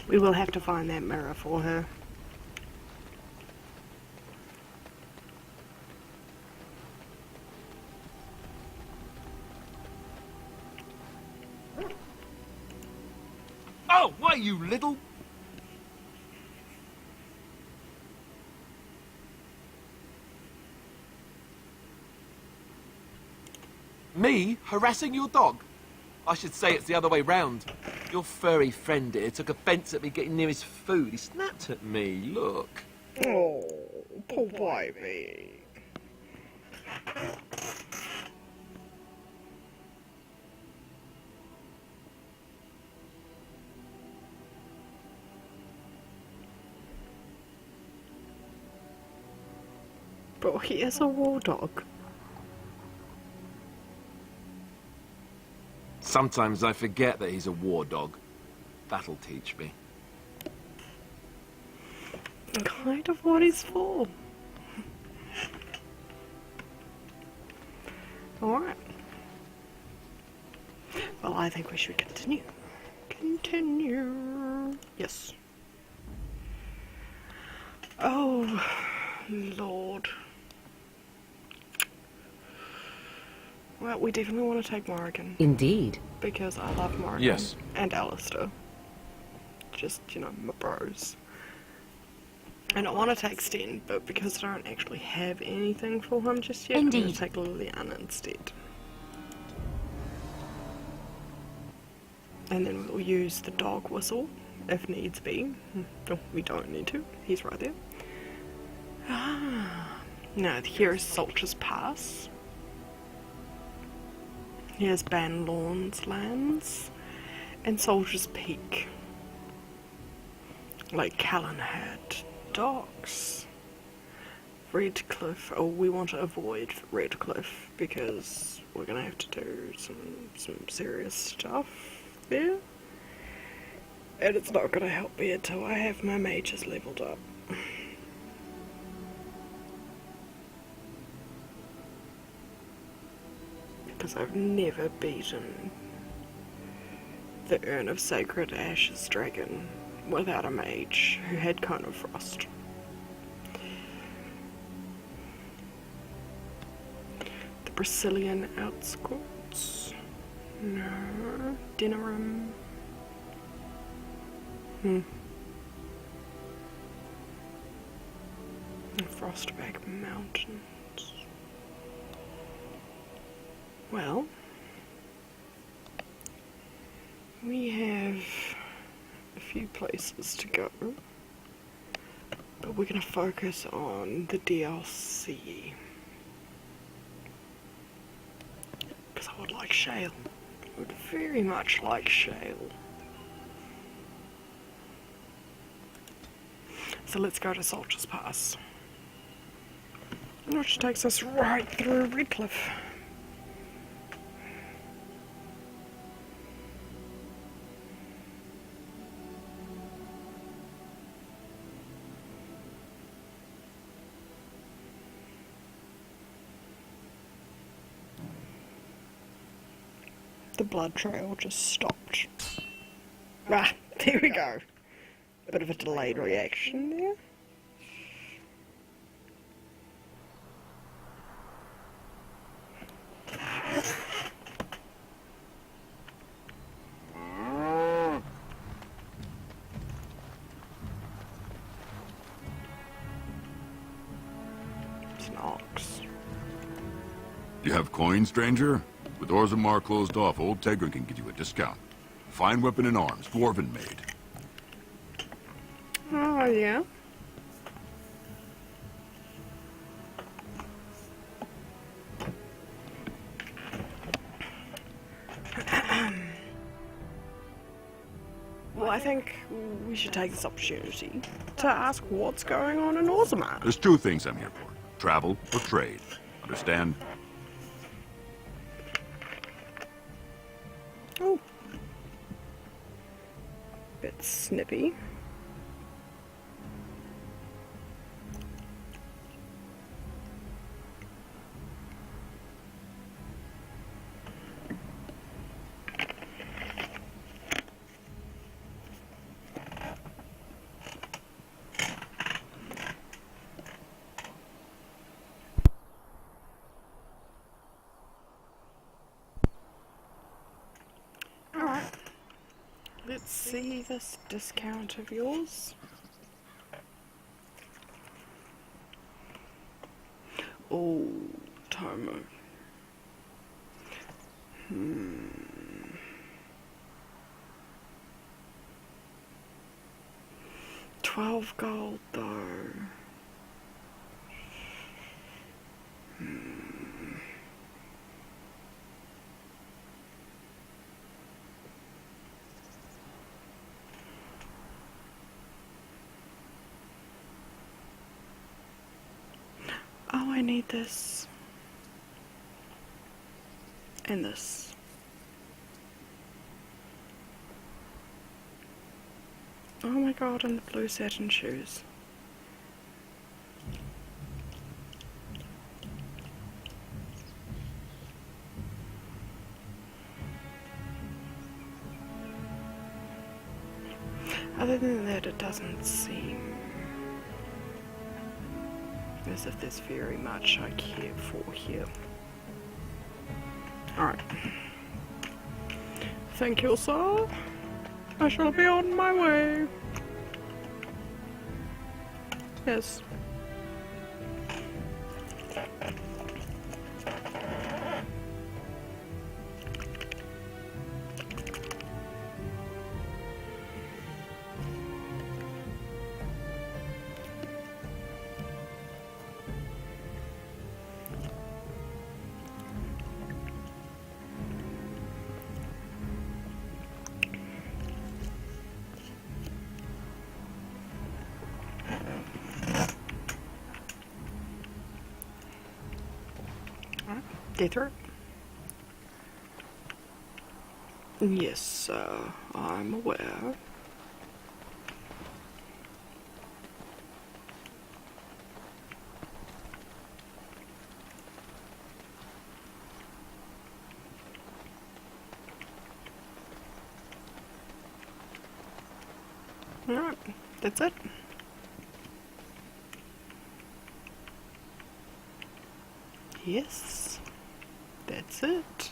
We will have to find that mirror for her. Oh, why, you little... Me harassing your dog? I should say it's the other way round. Your furry friend here took offence at me getting near his food. He snapped at me, look. Oh, poor baby. But he is a war dog. Sometimes I forget that he's a war dog. That'll teach me. Kind of what he's for. Alright. Well, I think we should continue. Continue. Yes. Oh, Lord. Well, we definitely want to take Morrigan. Indeed. Because I love Morrigan. Yes. And Alistair. Just, you know, my bros. And I want to take Sten, but because I don't actually have anything for him just yet, I'm going to take Liliana instead. And then we'll use the dog whistle, if needs be. Oh, we don't need to. He's right there. No, here is Soldier's Pass. Here's Ban Lawns Lands. And Soldier's Peak. Like Callanhead Docks. Redcliffe. Oh, we want to avoid Redcliffe because we're gonna have to do some serious stuff there. And it's not gonna help me until I have my mages leveled up. Because I've never beaten the Urn of Sacred Ashes dragon without a mage who had Cone of Frost. The Brazilian outskirts. No. Denerim. The Frostback Mountains. Well, we have a few places to go. But we're going to focus on the DLC. Because I would like Shale. I would very much like Shale. So let's go to Soldier's Pass. Which takes us right through Redcliffe. The blood trail just stopped. Ah, there we go. A bit of a delayed reaction there. It's an ox. You have coin, stranger? With Orzammar closed off, old Tegra can get you a discount. Fine weapon and arms, dwarven made. Oh, yeah. Well, I think we should take this opportunity to ask what's going on in Orzammar. There's two things I'm here for. Travel or trade. Understand? Oh. Bit snippy. Alright. Let's see this discount of yours. Oh, Tomo. 12 gold though. Oh, I need this. And this. Oh my god, and the blue satin shoes. Other than that, it doesn't seem as if there's very much I care for here. Alright. Thank you, sir. I shall be on my way. Yes. Get through. Yes, sir. I'm aware. Alright, that's it. Yes, that's it.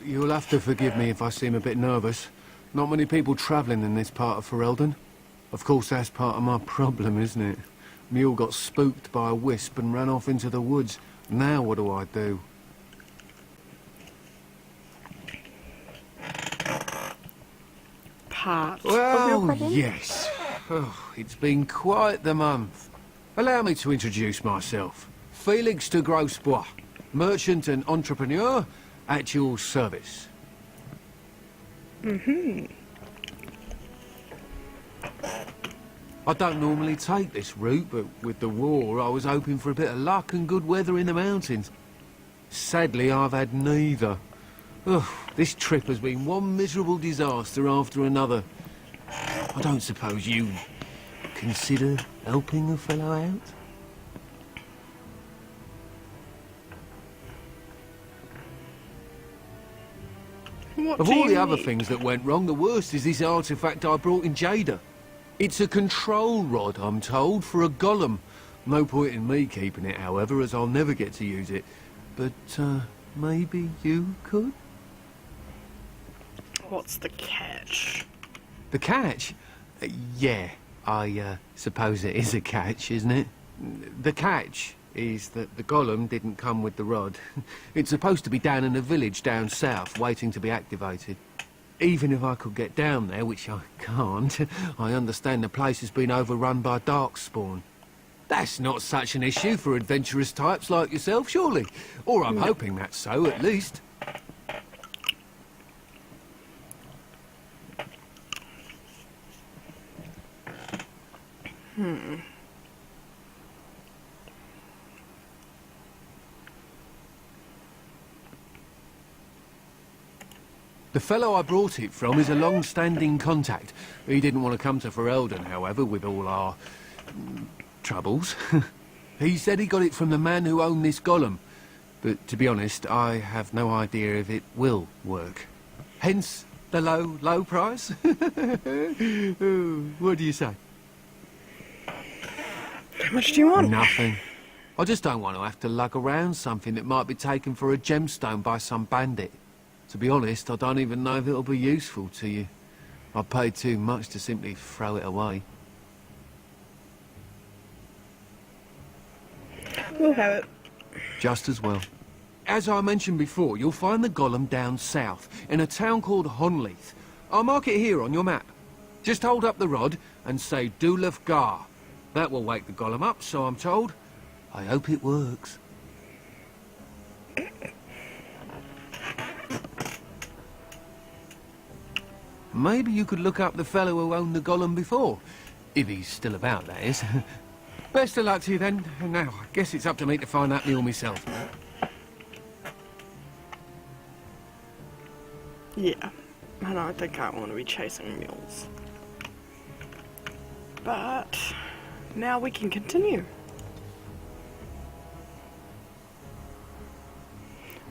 You'll have to forgive me if I seem a bit nervous. Not many people travelling in this part of Ferelden. Of course, that's part of my problem, isn't it? Mule got spooked by a wisp and ran off into the woods. Now what do I do? Part of your Well, problem? yes. Oh, it's been quite the month. Allow me to introduce myself. Felix de Grosbois, merchant and entrepreneur at your service. Mm-hmm. I don't normally take this route, but with the war, I was hoping for a bit of luck and good weather in the mountains. Sadly, I've had neither. Ugh, this trip has been one miserable disaster after another. I don't suppose you consider helping a fellow out? Of all the other things that went wrong, the worst is this artifact I brought in Jada. It's a control rod, I'm told, for a golem. No point in me keeping it, however, as I'll never get to use it. But, maybe you could? What's the catch? The catch? Yeah, I suppose it is a catch, isn't it? The catch is that the golem didn't come with the rod. It's supposed to be down in a village down south, waiting to be activated. Even if I could get down there, which I can't, I understand the place has been overrun by darkspawn. That's not such an issue for adventurous types like yourself, surely? Or I'm hoping that's so, at least. The fellow I brought it from is a long-standing contact. He didn't want to come to Ferelden, however, with all our troubles. He said he got it from the man who owned this golem. But to be honest, I have no idea if it will work. Hence the low price. What do you say? How much do you want? Nothing. I just don't want to have to lug around something that might be taken for a gemstone by some bandit. To be honest, I don't even know if it'll be useful to you. I paid too much to simply throw it away. We'll have it. Just as well. As I mentioned before, you'll find the golem down south, in a town called Honleith. I'll mark it here on your map. Just hold up the rod and say Dulaf Gar. That will wake the golem up, so I'm told. I hope it works. Maybe you could look up the fellow who owned the golem before. If he's still about, that is. Best of luck to you then. Now, I guess it's up to me to find that mule myself. Yeah, I don't think I want to be chasing mules. But now we can continue.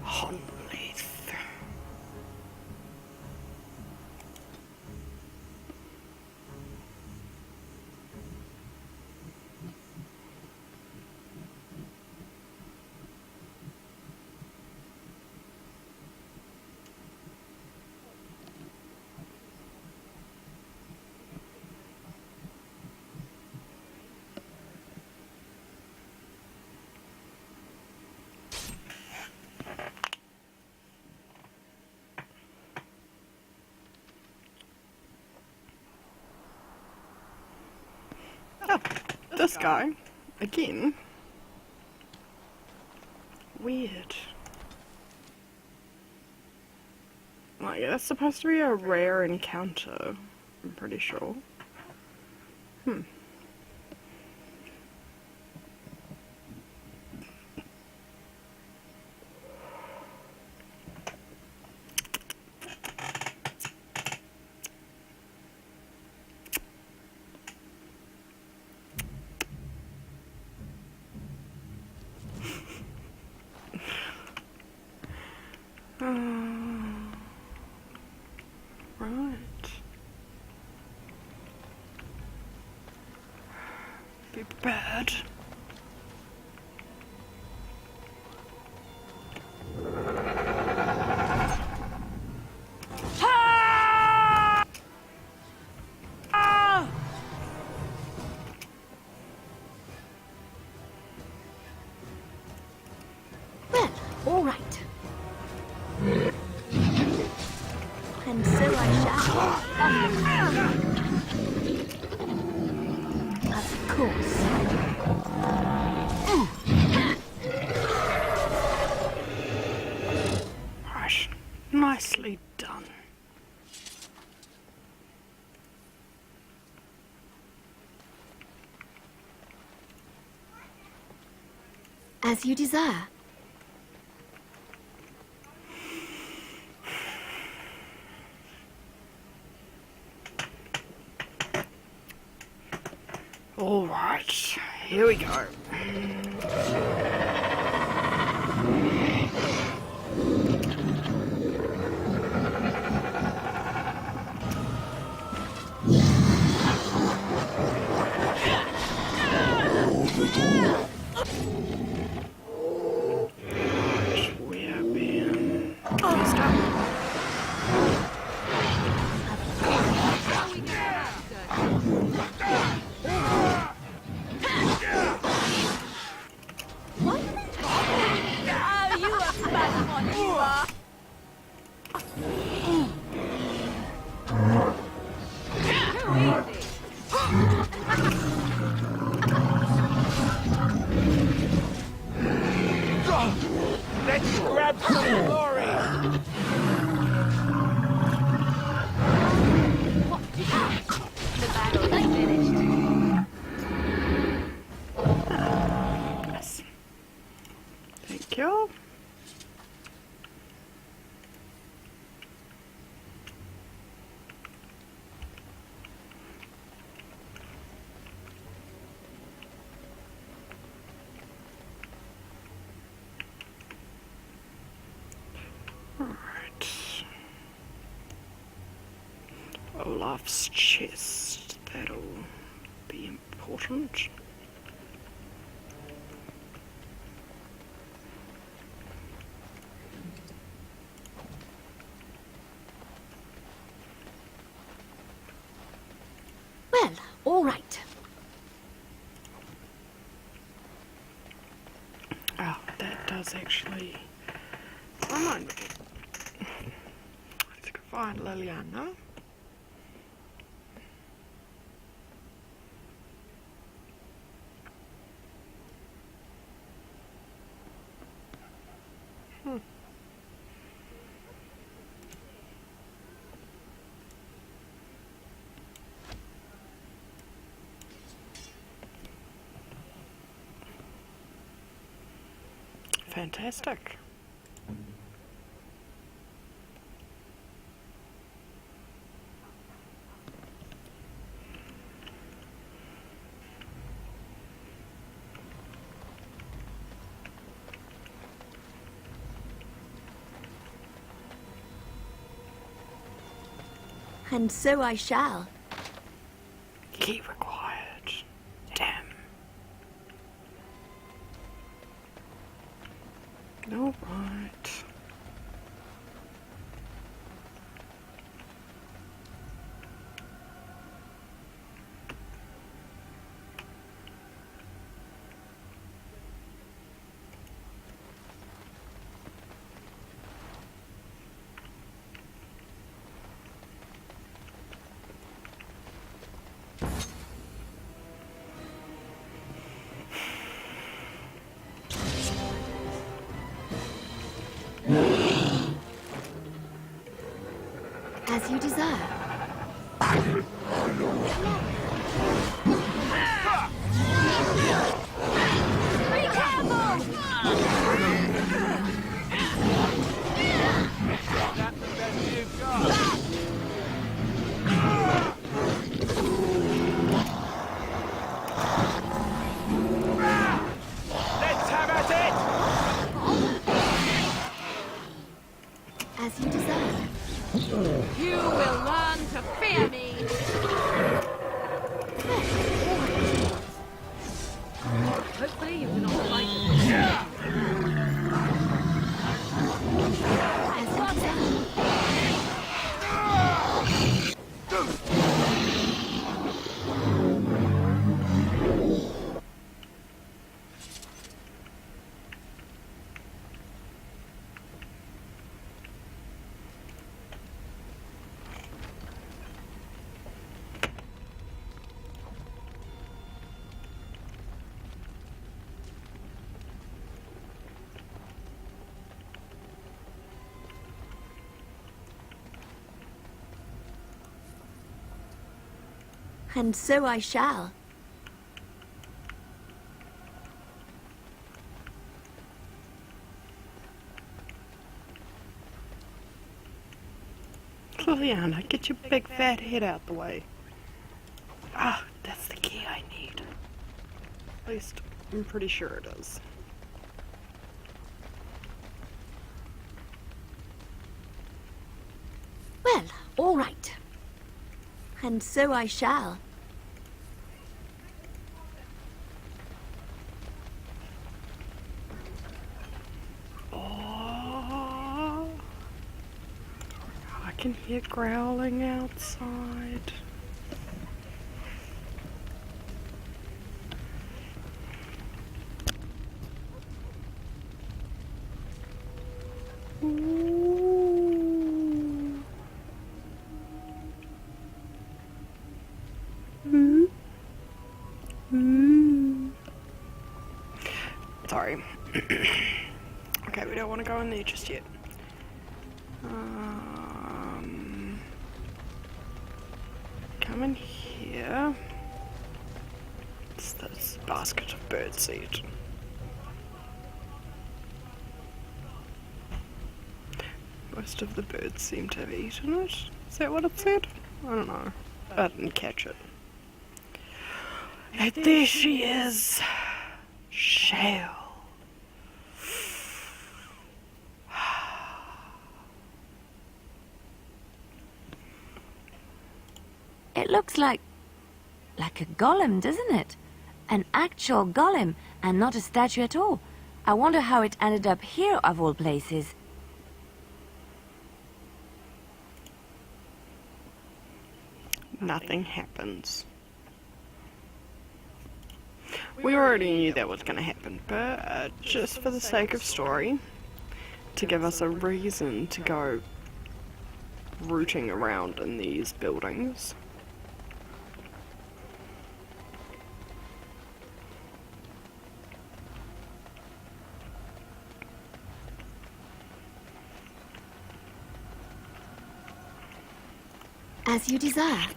Honleith. Oh, this guy. Again. Weird. Like, that's supposed to be a rare encounter, I'm pretty sure. Right. Be prepared. Well, all right. And so I shall. course. Right. Nicely done. As you desire. All right, here we go. We have been messed up. Let's grab some glory! The battle is finished. Yes. Thank you. Olaf's chest. That'll be important. Well, all right. Oh, that does actually remind me. Let's go find Liliana. Fantastic. And so I shall. Key required. Damn. All right. As you desire. Be careful! That's the best you've got. Let's have at it! As you desire. You will learn to fear me. Hopefully you cannot fight it. And so I shall. Liliana, get your big fat head out the way. Ah, that's the key I need. At least, I'm pretty sure it is. Well, all right. And so I shall. Oh, I can hear growling outside. Sorry. Okay, we don't want to go in there just yet. Come in here. It's this basket of birdseed. Most of the birds seem to have eaten it. Is that what it said? I don't know. I didn't catch it. And there she is. Shale. It looks like a golem, doesn't it? An actual golem, and not a statue at all. I wonder how it ended up here, of all places. Nothing happens. We already knew that was going to happen, but just for the sake of story, to give us a reason to go rooting around in these buildings. As you desire.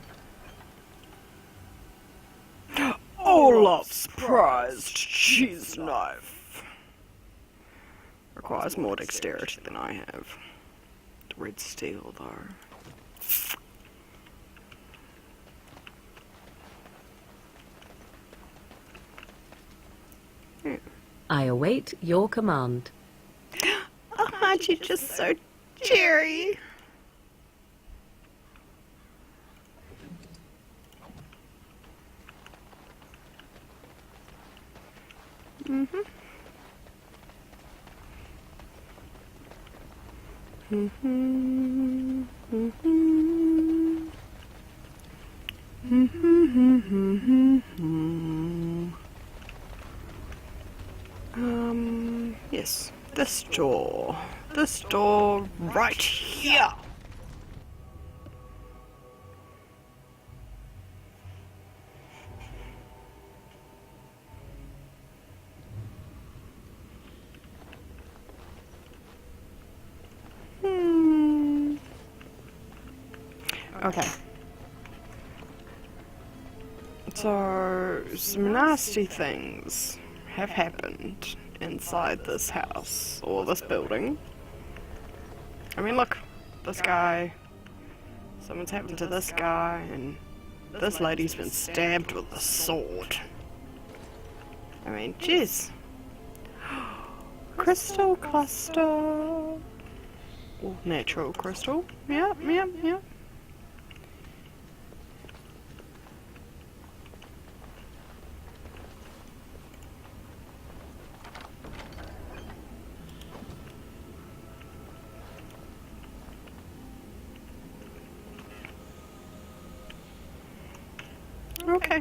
Olaf's prized cheese knife. Requires more dexterity than I have. Red steel, though. I await your command. Oh, aren't you just so cheery? Yes, this door. This door right here. Okay. So, some nasty things have happened inside this house, or this building. I mean, look, this guy, something's happened to this guy, and this lady's been stabbed with a sword. I mean, jeez. Crystal cluster. Or natural crystal. Yep. Okay.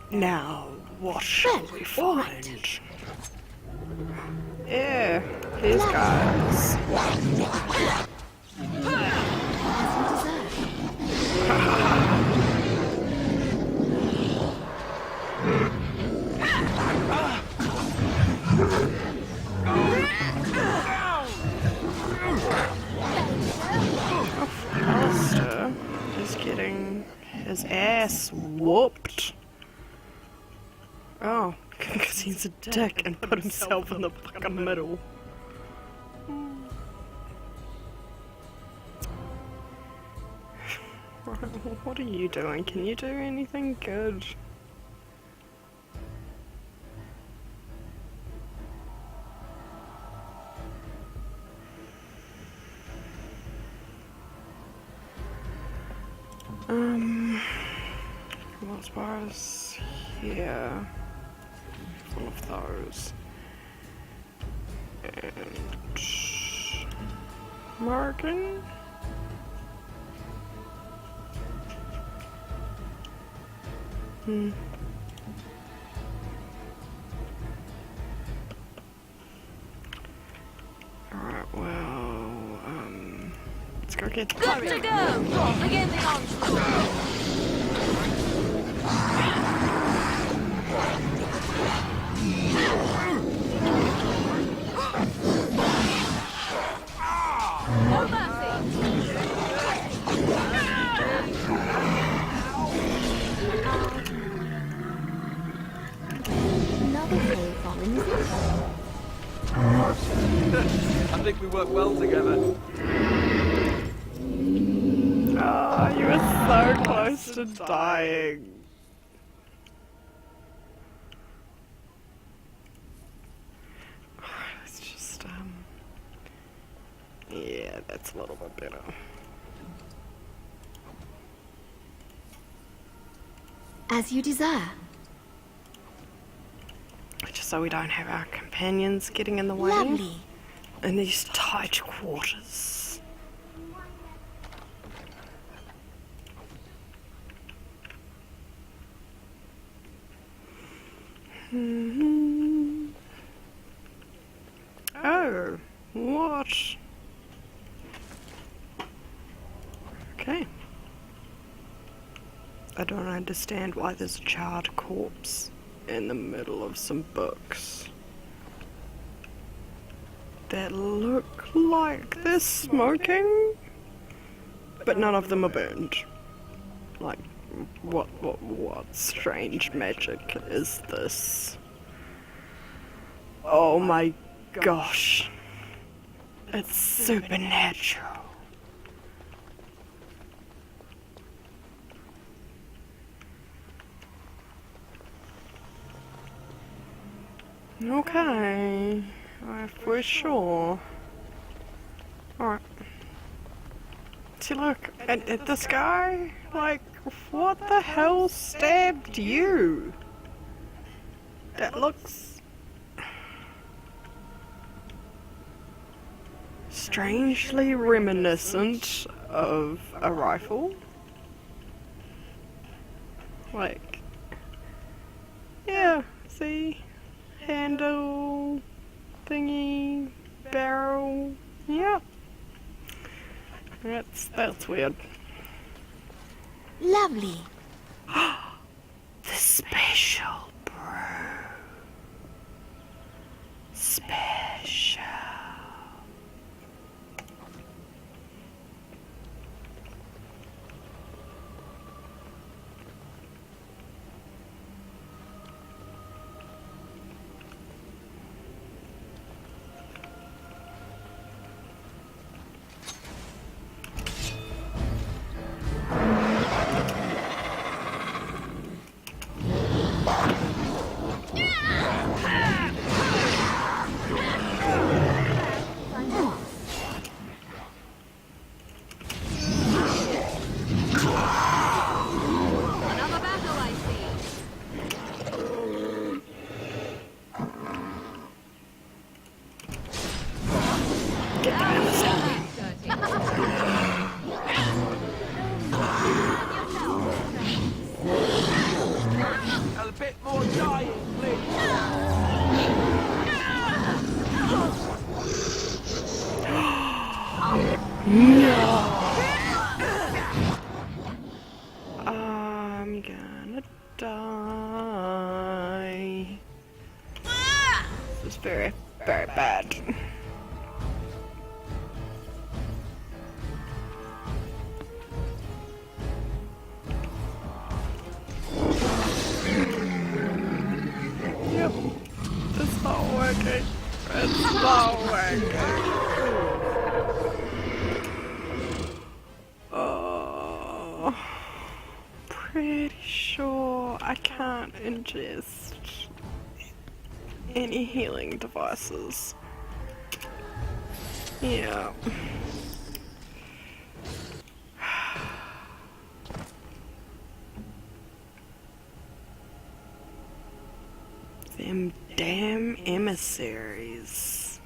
Now, what shall we find? Yeah, these guys. his ass whooped. Oh, because he's a dick and put himself in the fucking middle. What are you doing? Can you do anything good? Well, as far as here, one of those, and Morgan. Alright, well, let's go get the Good to go! Begin the onslaught! No mercy! Another fairy falling, is it? I think we work well together. Ah, you were so close to dying. It's just, yeah, that's a little bit better. As you desire. Just so we don't have our companions getting in the way. Lovely. In these tight quarters. Oh, what? Okay. I don't understand why there's a charred corpse in the middle of some books that look like they're smoking, but none of them are burned. Like, what strange magic is this? Oh my gosh. It's supernatural. Okay, if we're sure. Alright. See, look, at this guy? Like, what the hell stabbed you? That looks strangely reminiscent of a rifle. Like, yeah, see? Handle, thingy, barrel, yeah. That's weird. Lovely. The special brew. Special. A bit more dying, please. No. I'm gonna die. This is very, very bad. slowing. Oh, pretty sure I can't ingest any healing devices. Yeah. Them damn emissaries.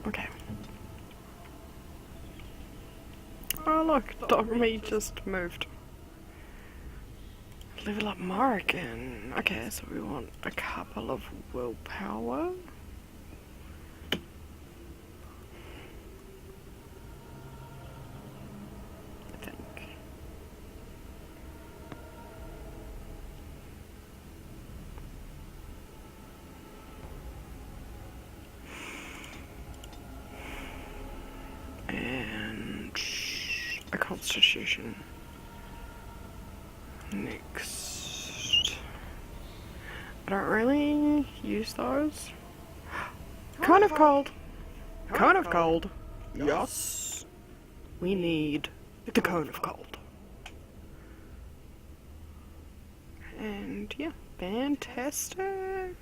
Okay. Oh look, Dogmeat just moved. Level up Morrigan. Okay, so we want a couple of willpower. I think. And a constitution. Next. I don't really use those. Kind of cold. Kind of cold. Yes. We need the cone of cold. And yeah, fantastic.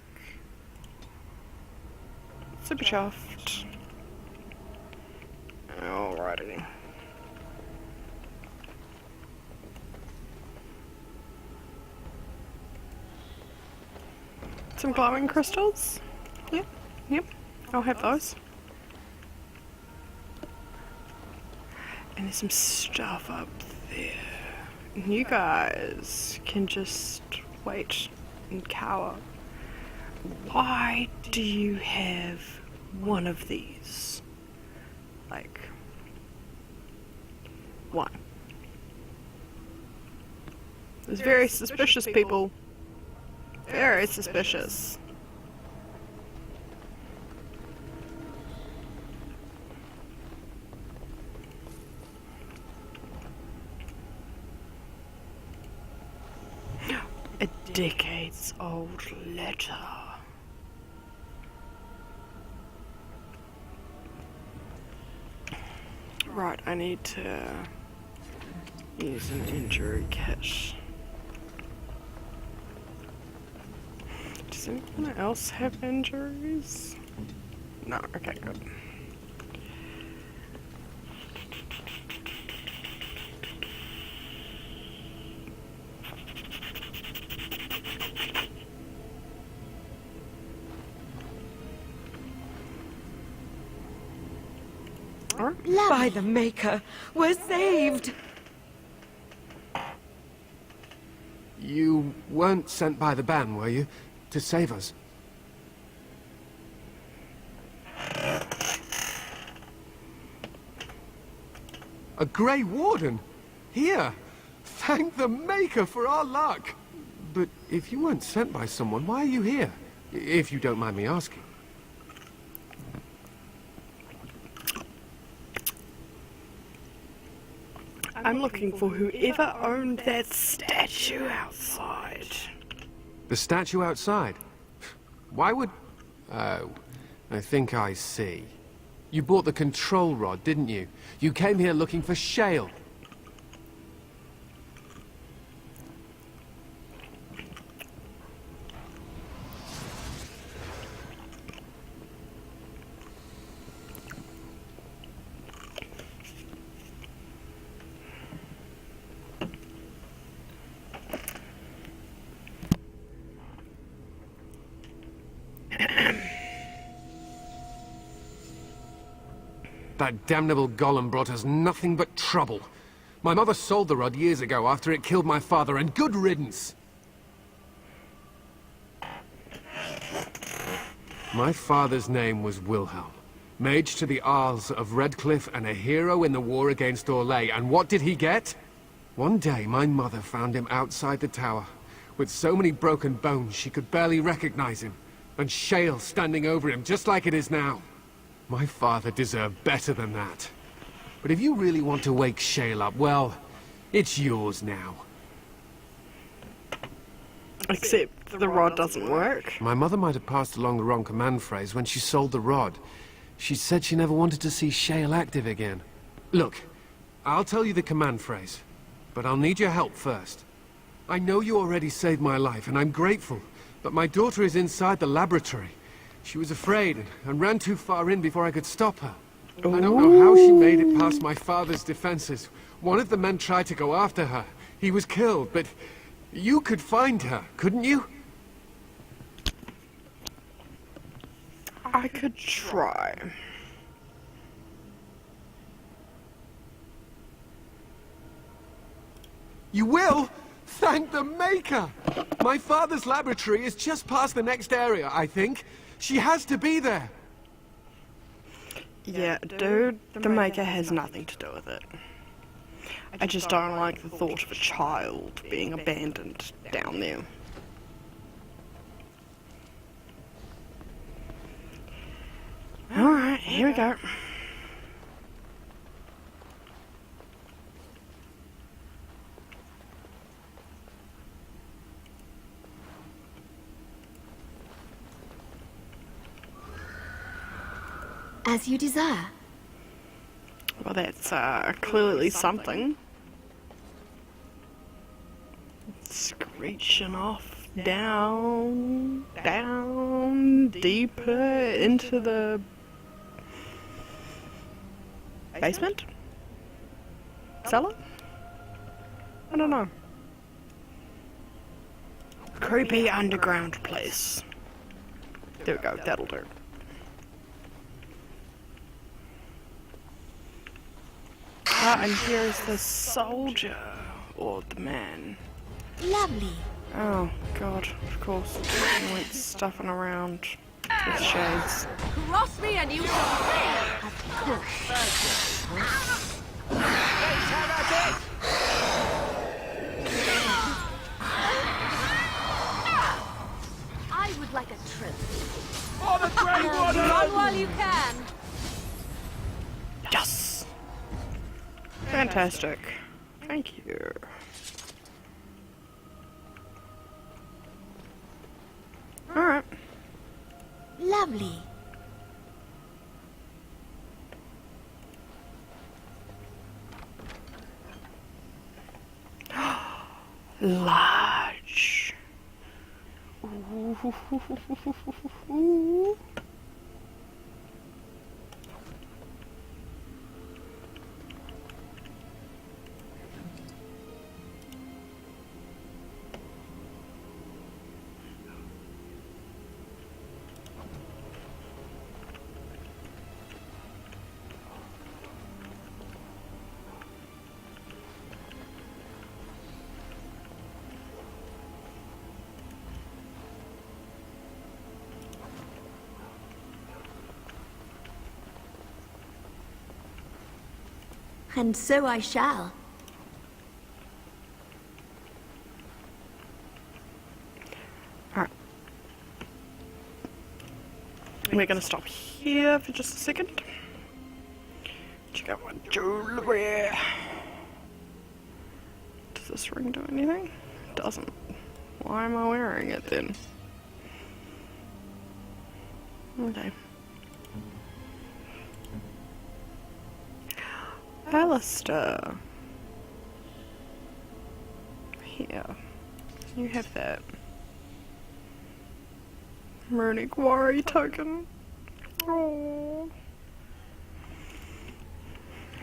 Super chuffed. Alrighty. Some glowing crystals? Yep, yep. I'll have those. And there's some stuff up there. You guys can just wait and cower. Why do you have one of these? Like, one. There's very suspicious people. Very suspicious. A decades-old letter. Right, I need to use an injury kit. Does anyone else have injuries? No, okay, good. By the Maker, we're saved! You weren't sent by the ban, were you? To save us? A Grey Warden? Here! Thank the Maker for our luck! But if you weren't sent by someone, why are you here? If you don't mind me asking. I'm looking for whoever owned that statue outside. The statue outside? Why would... Oh, I think I see. You bought the control rod, didn't you? You came here looking for Shale. That damnable golem brought us nothing but trouble. My mother sold the rod years ago after it killed my father, and good riddance! My father's name was Wilhelm, mage to the Arls of Redcliffe and a hero in the war against Orlais, and what did he get? One day my mother found him outside the tower, with so many broken bones she could barely recognize him, and Shale standing over him just like it is now. My father deserved better than that. But if you really want to wake Shale up, well, it's yours now. Except the rod doesn't work. My mother might have passed along the wrong command phrase when she sold the rod. She said she never wanted to see Shale active again. Look, I'll tell you the command phrase, but I'll need your help first. I know you already saved my life, and I'm grateful, but my daughter is inside the laboratory. She was afraid and ran too far in before I could stop her. I don't know how she made it past my father's defenses. One of the men tried to go after her. He was killed, but you could find her, couldn't you? I could try. You will? Thank the Maker! My father's laboratory is just past the next area, I think. She has to be there. Yeah, dude, the Maker has nothing to do with it. I just don't like the thought of a child being abandoned down there. Alright, here we go. As you desire. Well, that's clearly something. Screeching off down, deeper into the basement? Cellar? I don't know. Creepy underground place. There we go, that'll do. Ah, and here's the soldier, or the man. Lovely. Oh, God, of course. He went stuffing around with shades. Cross me and you shall pay. Of course. I would like a trip. For the Grey Warden! Run while you can. Yes! Fantastic. Thank you. Alright. Lovely. Large. Ooh. And so I shall. Alright. We're gonna stop here for just a second. Check out my jewelry. Does this ring do anything? It doesn't. Why am I wearing it then? Okay. Alistair. Here. You have that. Runic Quarry token. Oh.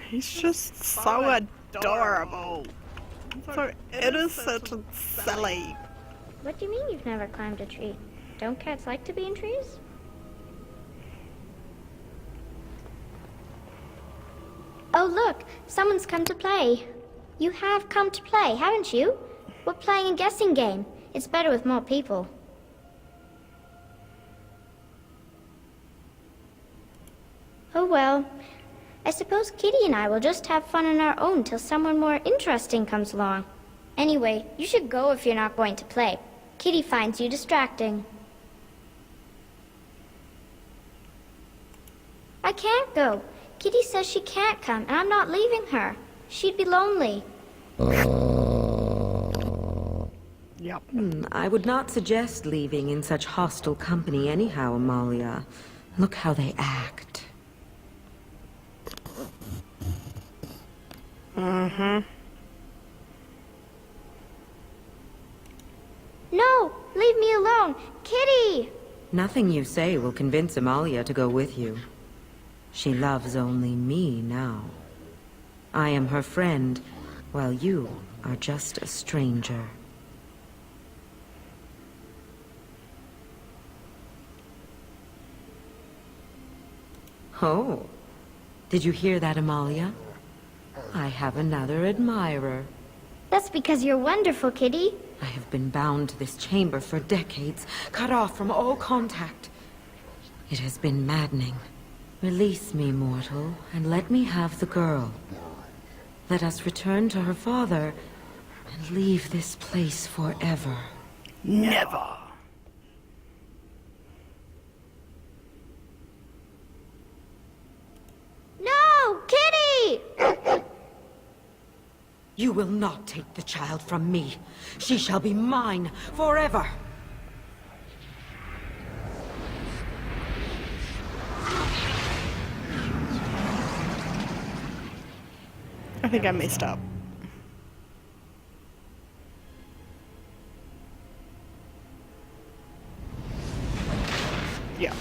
He's just so adorable. So innocent and silly. What do you mean you've never climbed a tree? Don't cats like to be in trees? Oh look, someone's come to play. You have come to play, haven't you? We're playing a guessing game. It's better with more people. Oh well. I suppose Kitty and I will just have fun on our own till someone more interesting comes along. Anyway, you should go if you're not going to play. Kitty finds you distracting. I can't go. Kitty says she can't come, and I'm not leaving her. She'd be lonely. Yep. I would not suggest leaving in such hostile company anyhow, Amalia. Look how they act. Mm-hmm. No! Leave me alone! Kitty! Nothing you say will convince Amalia to go with you. She loves only me now. I am her friend, while you are just a stranger. Oh, did you hear that, Amalia? I have another admirer. That's because you're wonderful, Kitty. I have been bound to this chamber for decades, cut off from all contact. It has been maddening. Release me, mortal, and let me have the girl. Let us return to her father and leave this place forever. Never. No! Kitty! You will not take the child from me. She shall be mine forever. I think I messed up. Yeah.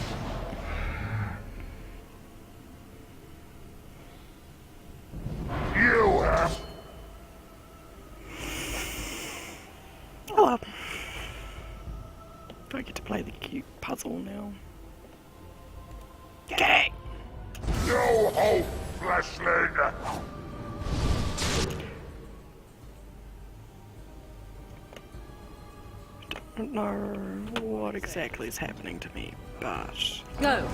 You have. Oh well. Do I get to play the cute puzzle now? Get it! No hope, fleshling! Don't know what exactly is happening to me, but... Go!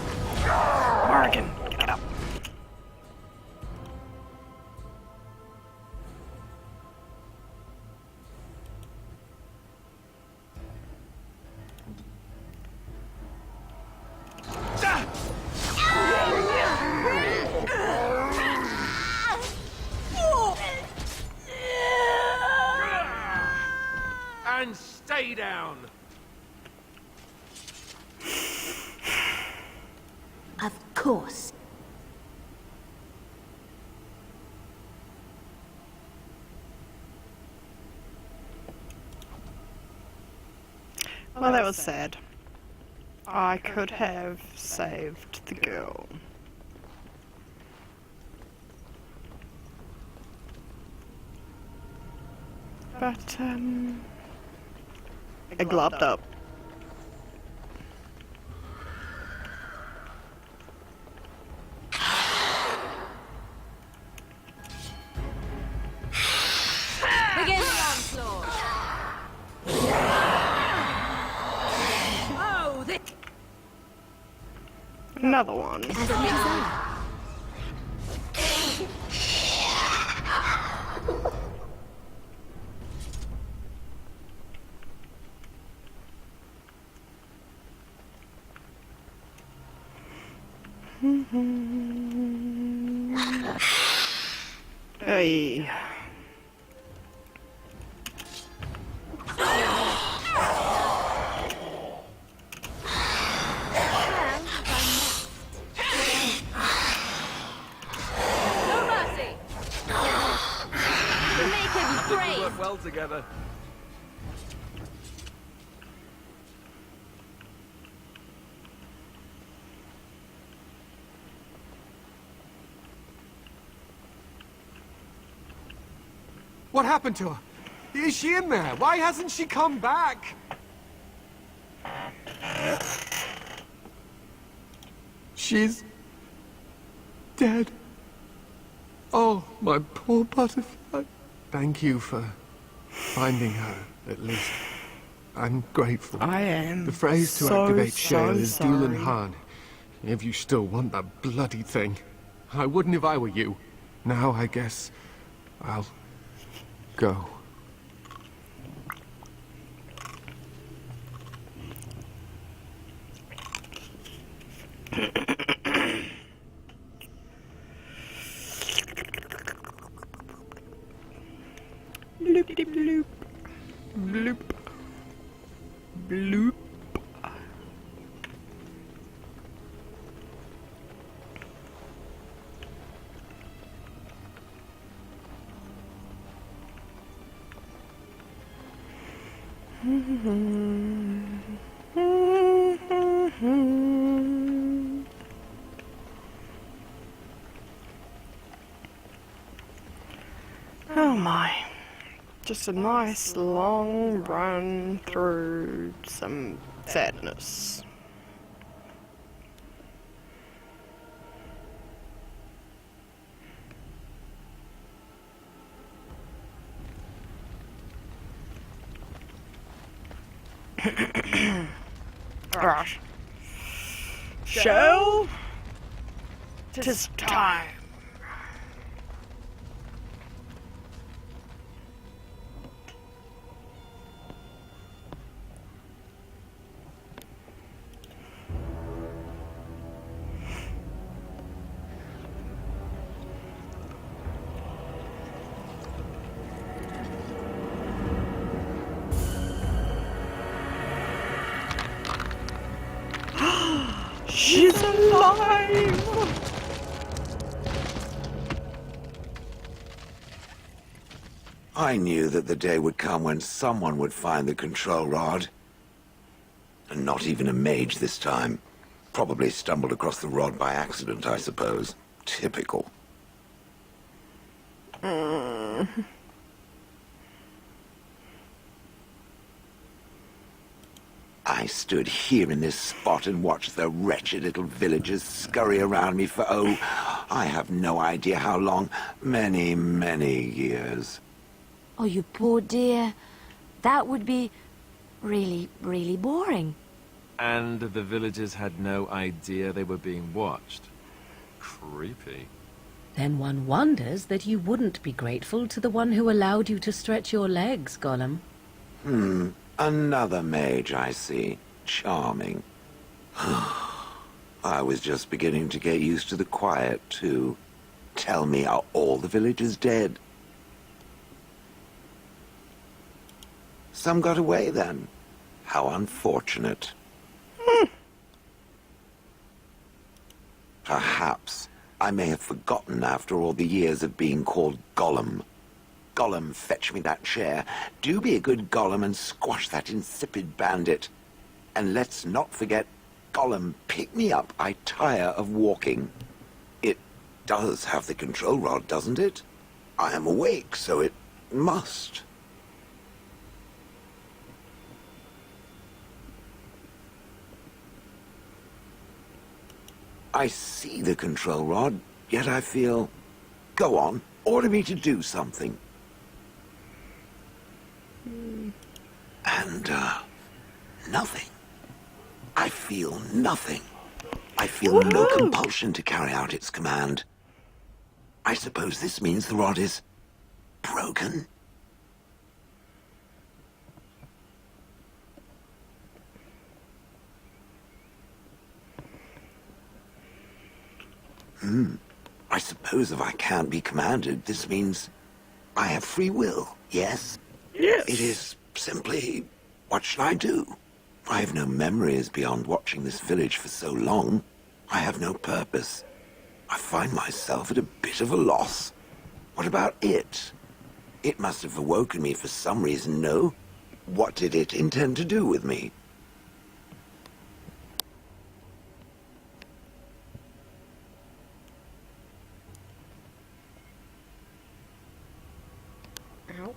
Morrigan, get up! And stay down! Of course. Well, that was sad. I could have saved the girl. But, I gloved up. Begin the onslaught! Oh, this... Another one. Hey. No mercy! The Maker be praised! Work well together. What happened to her? Is she in there? Why hasn't she come back? She's dead. Oh, my poor butterfly. Thank you for finding her, at least. I'm grateful. I am The phrase to so, activate so Shale is Dulan sorry. Han. If you still want that bloody thing. I wouldn't if I were you. Now, I guess I'll go. Bloop de bloop. Bloop. Bloop. Oh my. Just a nice long run through some sadness. Right. Show. 'Tis time. She's alive! I knew that the day would come when someone would find the control rod. And not even a mage this time. Probably stumbled across the rod by accident, I suppose. Typical. I stood here in this spot and watched the wretched little villagers scurry around me for, oh, I have no idea how long. Many, many years. Oh, you poor dear. That would be really, really boring. And the villagers had no idea they were being watched. Creepy. Then one wonders that you wouldn't be grateful to the one who allowed you to stretch your legs, Gollum. Another mage, I see. Charming. I was just beginning to get used to the quiet, too. Tell me, are all the villagers dead? Some got away, then. How unfortunate. Perhaps I may have forgotten after all the years of being called Gollum. Gollum, fetch me that chair. Do be a good Gollum and squash that insipid bandit. And let's not forget, Gollum, pick me up. I tire of walking. It does have the control rod, doesn't it? I am awake, so it must. I see the control rod, yet I feel... Go on, order me to do something. And, nothing. I feel nothing. I feel no compulsion to carry out its command. I suppose this means the rod is... broken? I suppose if I can't be commanded, this means I have free will, yes? Yes. It is simply, what should I do? I have no memories beyond watching this village for so long. I have no purpose. I find myself at a bit of a loss. What about it? It must have awoken me for some reason, no? What did it intend to do with me? Ow.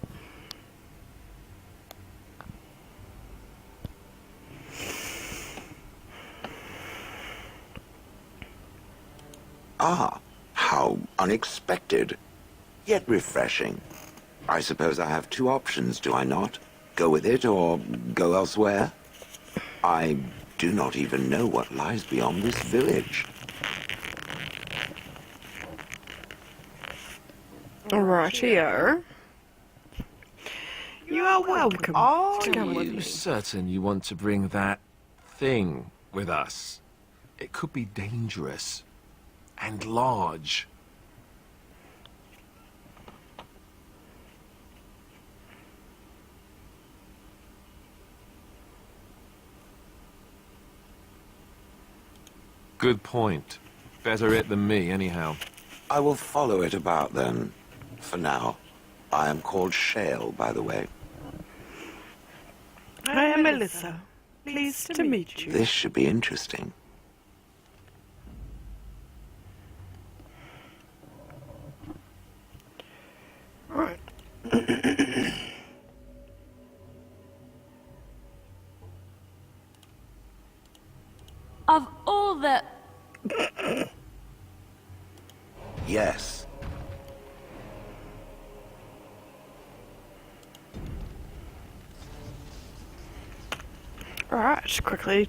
Ah, how unexpected, yet refreshing. I suppose I have two options, do I not? Go with it or go elsewhere? I do not even know what lies beyond this village. Rightio. You are welcome to come with Are you me. certain you want to bring that thing with us? It could be dangerous and large. Good point. Better it than me, anyhow. I will follow it about then. For now. I am called Shale, by the way. I am Melissa. Pleased to meet you. This should be interesting. Right. Of all the... Yes. Alright, quickly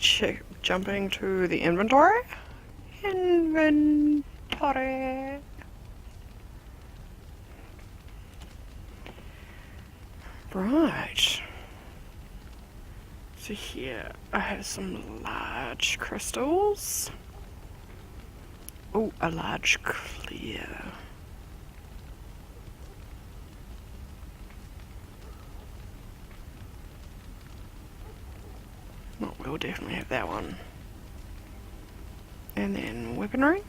jumping to the inventory. Inventory. Right. So here I have some large crystals. Oh, a large clear. Well, we'll definitely have that one. And then weaponry.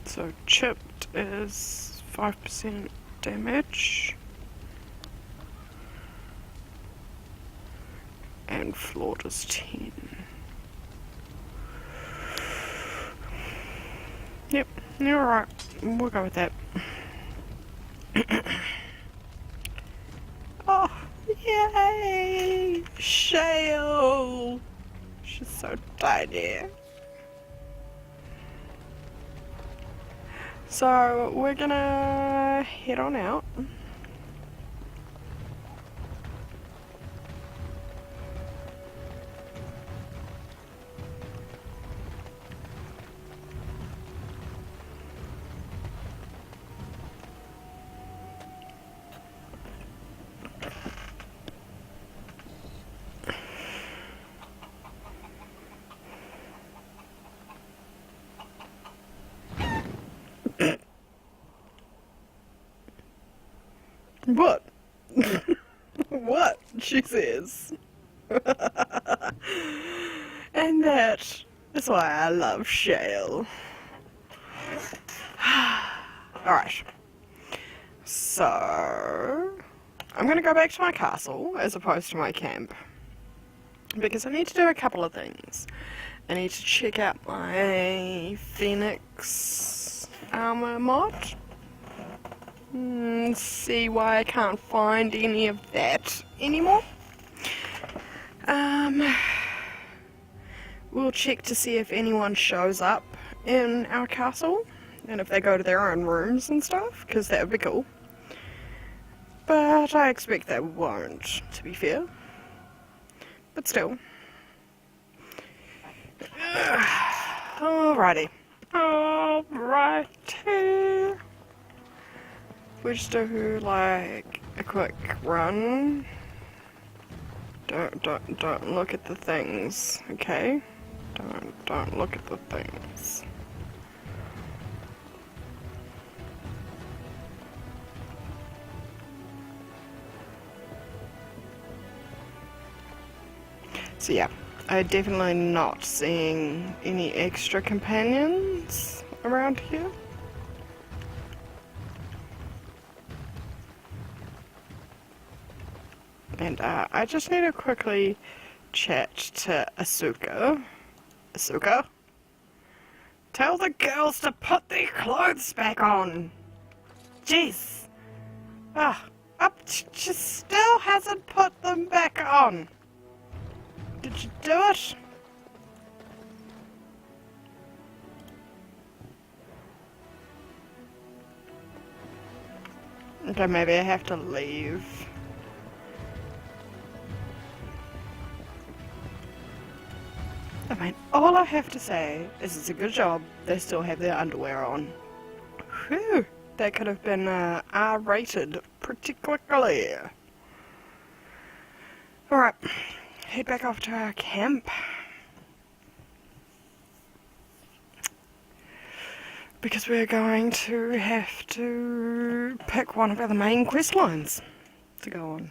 So chipped is 5% damage. And flawed is 10. Yep, you're right. We'll go with that. Oh, yay! Shale! She's so tiny. So, we're gonna head on out. What? What? She says. And that is why I love Shale. Alright. So, I'm gonna go back to my castle as opposed to my camp. Because I need to do a couple of things. I need to check out my Phoenix armor mod. See why I can't find any of that anymore. We'll check to see if anyone shows up in our castle and if they go to their own rooms and stuff, because that would be cool. But I expect they won't, to be fair. But still. Alrighty. Alrighty. We just do like a quick run. Don't look at the things, okay? Don't look at the things. So yeah, I'm definitely not seeing any extra companions around here. And I just need to quickly chat to Asuka. Asuka? Tell the girls to put their clothes back on. Jeez. She still hasn't put them back on. Did you do it? Okay, maybe I have to leave. I mean, all I have to say is it's a good job they still have their underwear on. Whew, that could have been R-rated pretty quickly. Alright, head back off to our camp. Because we're going to have to pick one of our main quest lines to go on.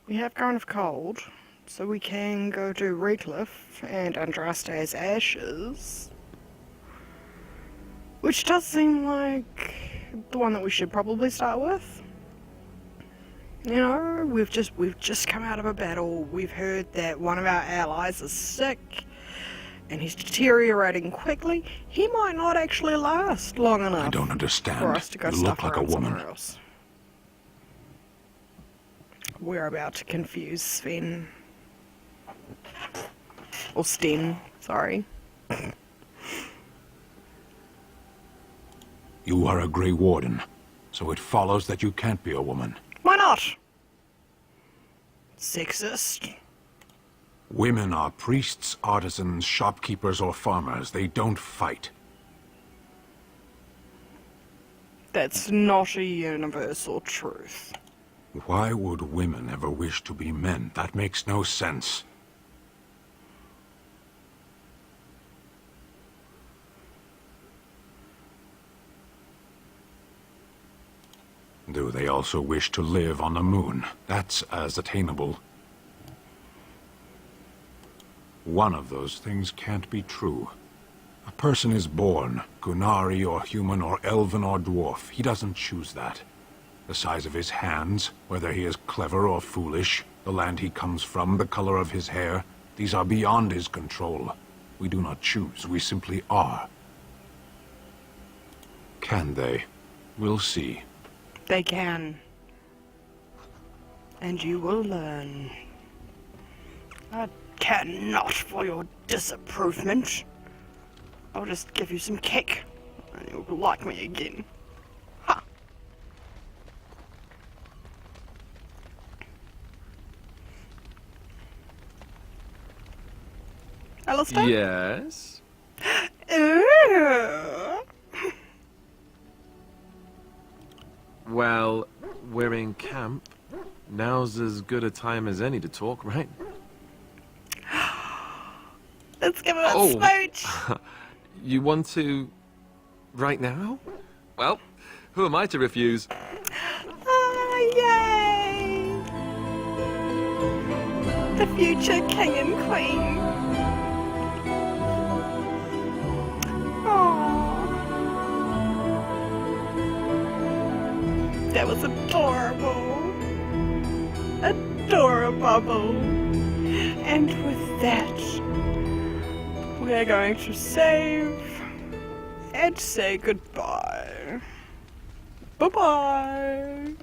we have Cone of Cold, so we can go to Redcliffe and Andraste's Ashes. Which does seem like the one that we should probably start with. You know, we've just come out of a battle. We've heard that one of our allies is sick and he's deteriorating quickly. He might not actually last long enough. I don't understand. For us to go You look stuff like a around woman. somewhere else. We're about to confuse Sven. Or Sten, sorry. You are a Grey Warden, so it follows that you can't be a woman. Why not? Sexist. Women are priests, artisans, shopkeepers, or farmers. They don't fight. That's not a universal truth. Why would women ever wish to be men? That makes no sense. Do they also wish to live on the moon? That's as attainable. One of those things can't be true. A person is born, Gunari or human or elven or dwarf. He doesn't choose that. The size of his hands, whether he is clever or foolish, the land he comes from, the color of his hair, these are beyond his control. We do not choose, we simply are. Can they? We'll see. They can. And you will learn. I care not for your disapproval. I'll just give you some kick, and you'll like me again. Ha! Alistair? Yes? Well, we're in camp. Now's as good a time as any to talk, right? Let's give it a smooch! You want to... right now? Well, who am I to refuse? Ah, yay! The future king and queen. That was adorable. Adorable. And with that, we're going to save and say goodbye. Bye-bye.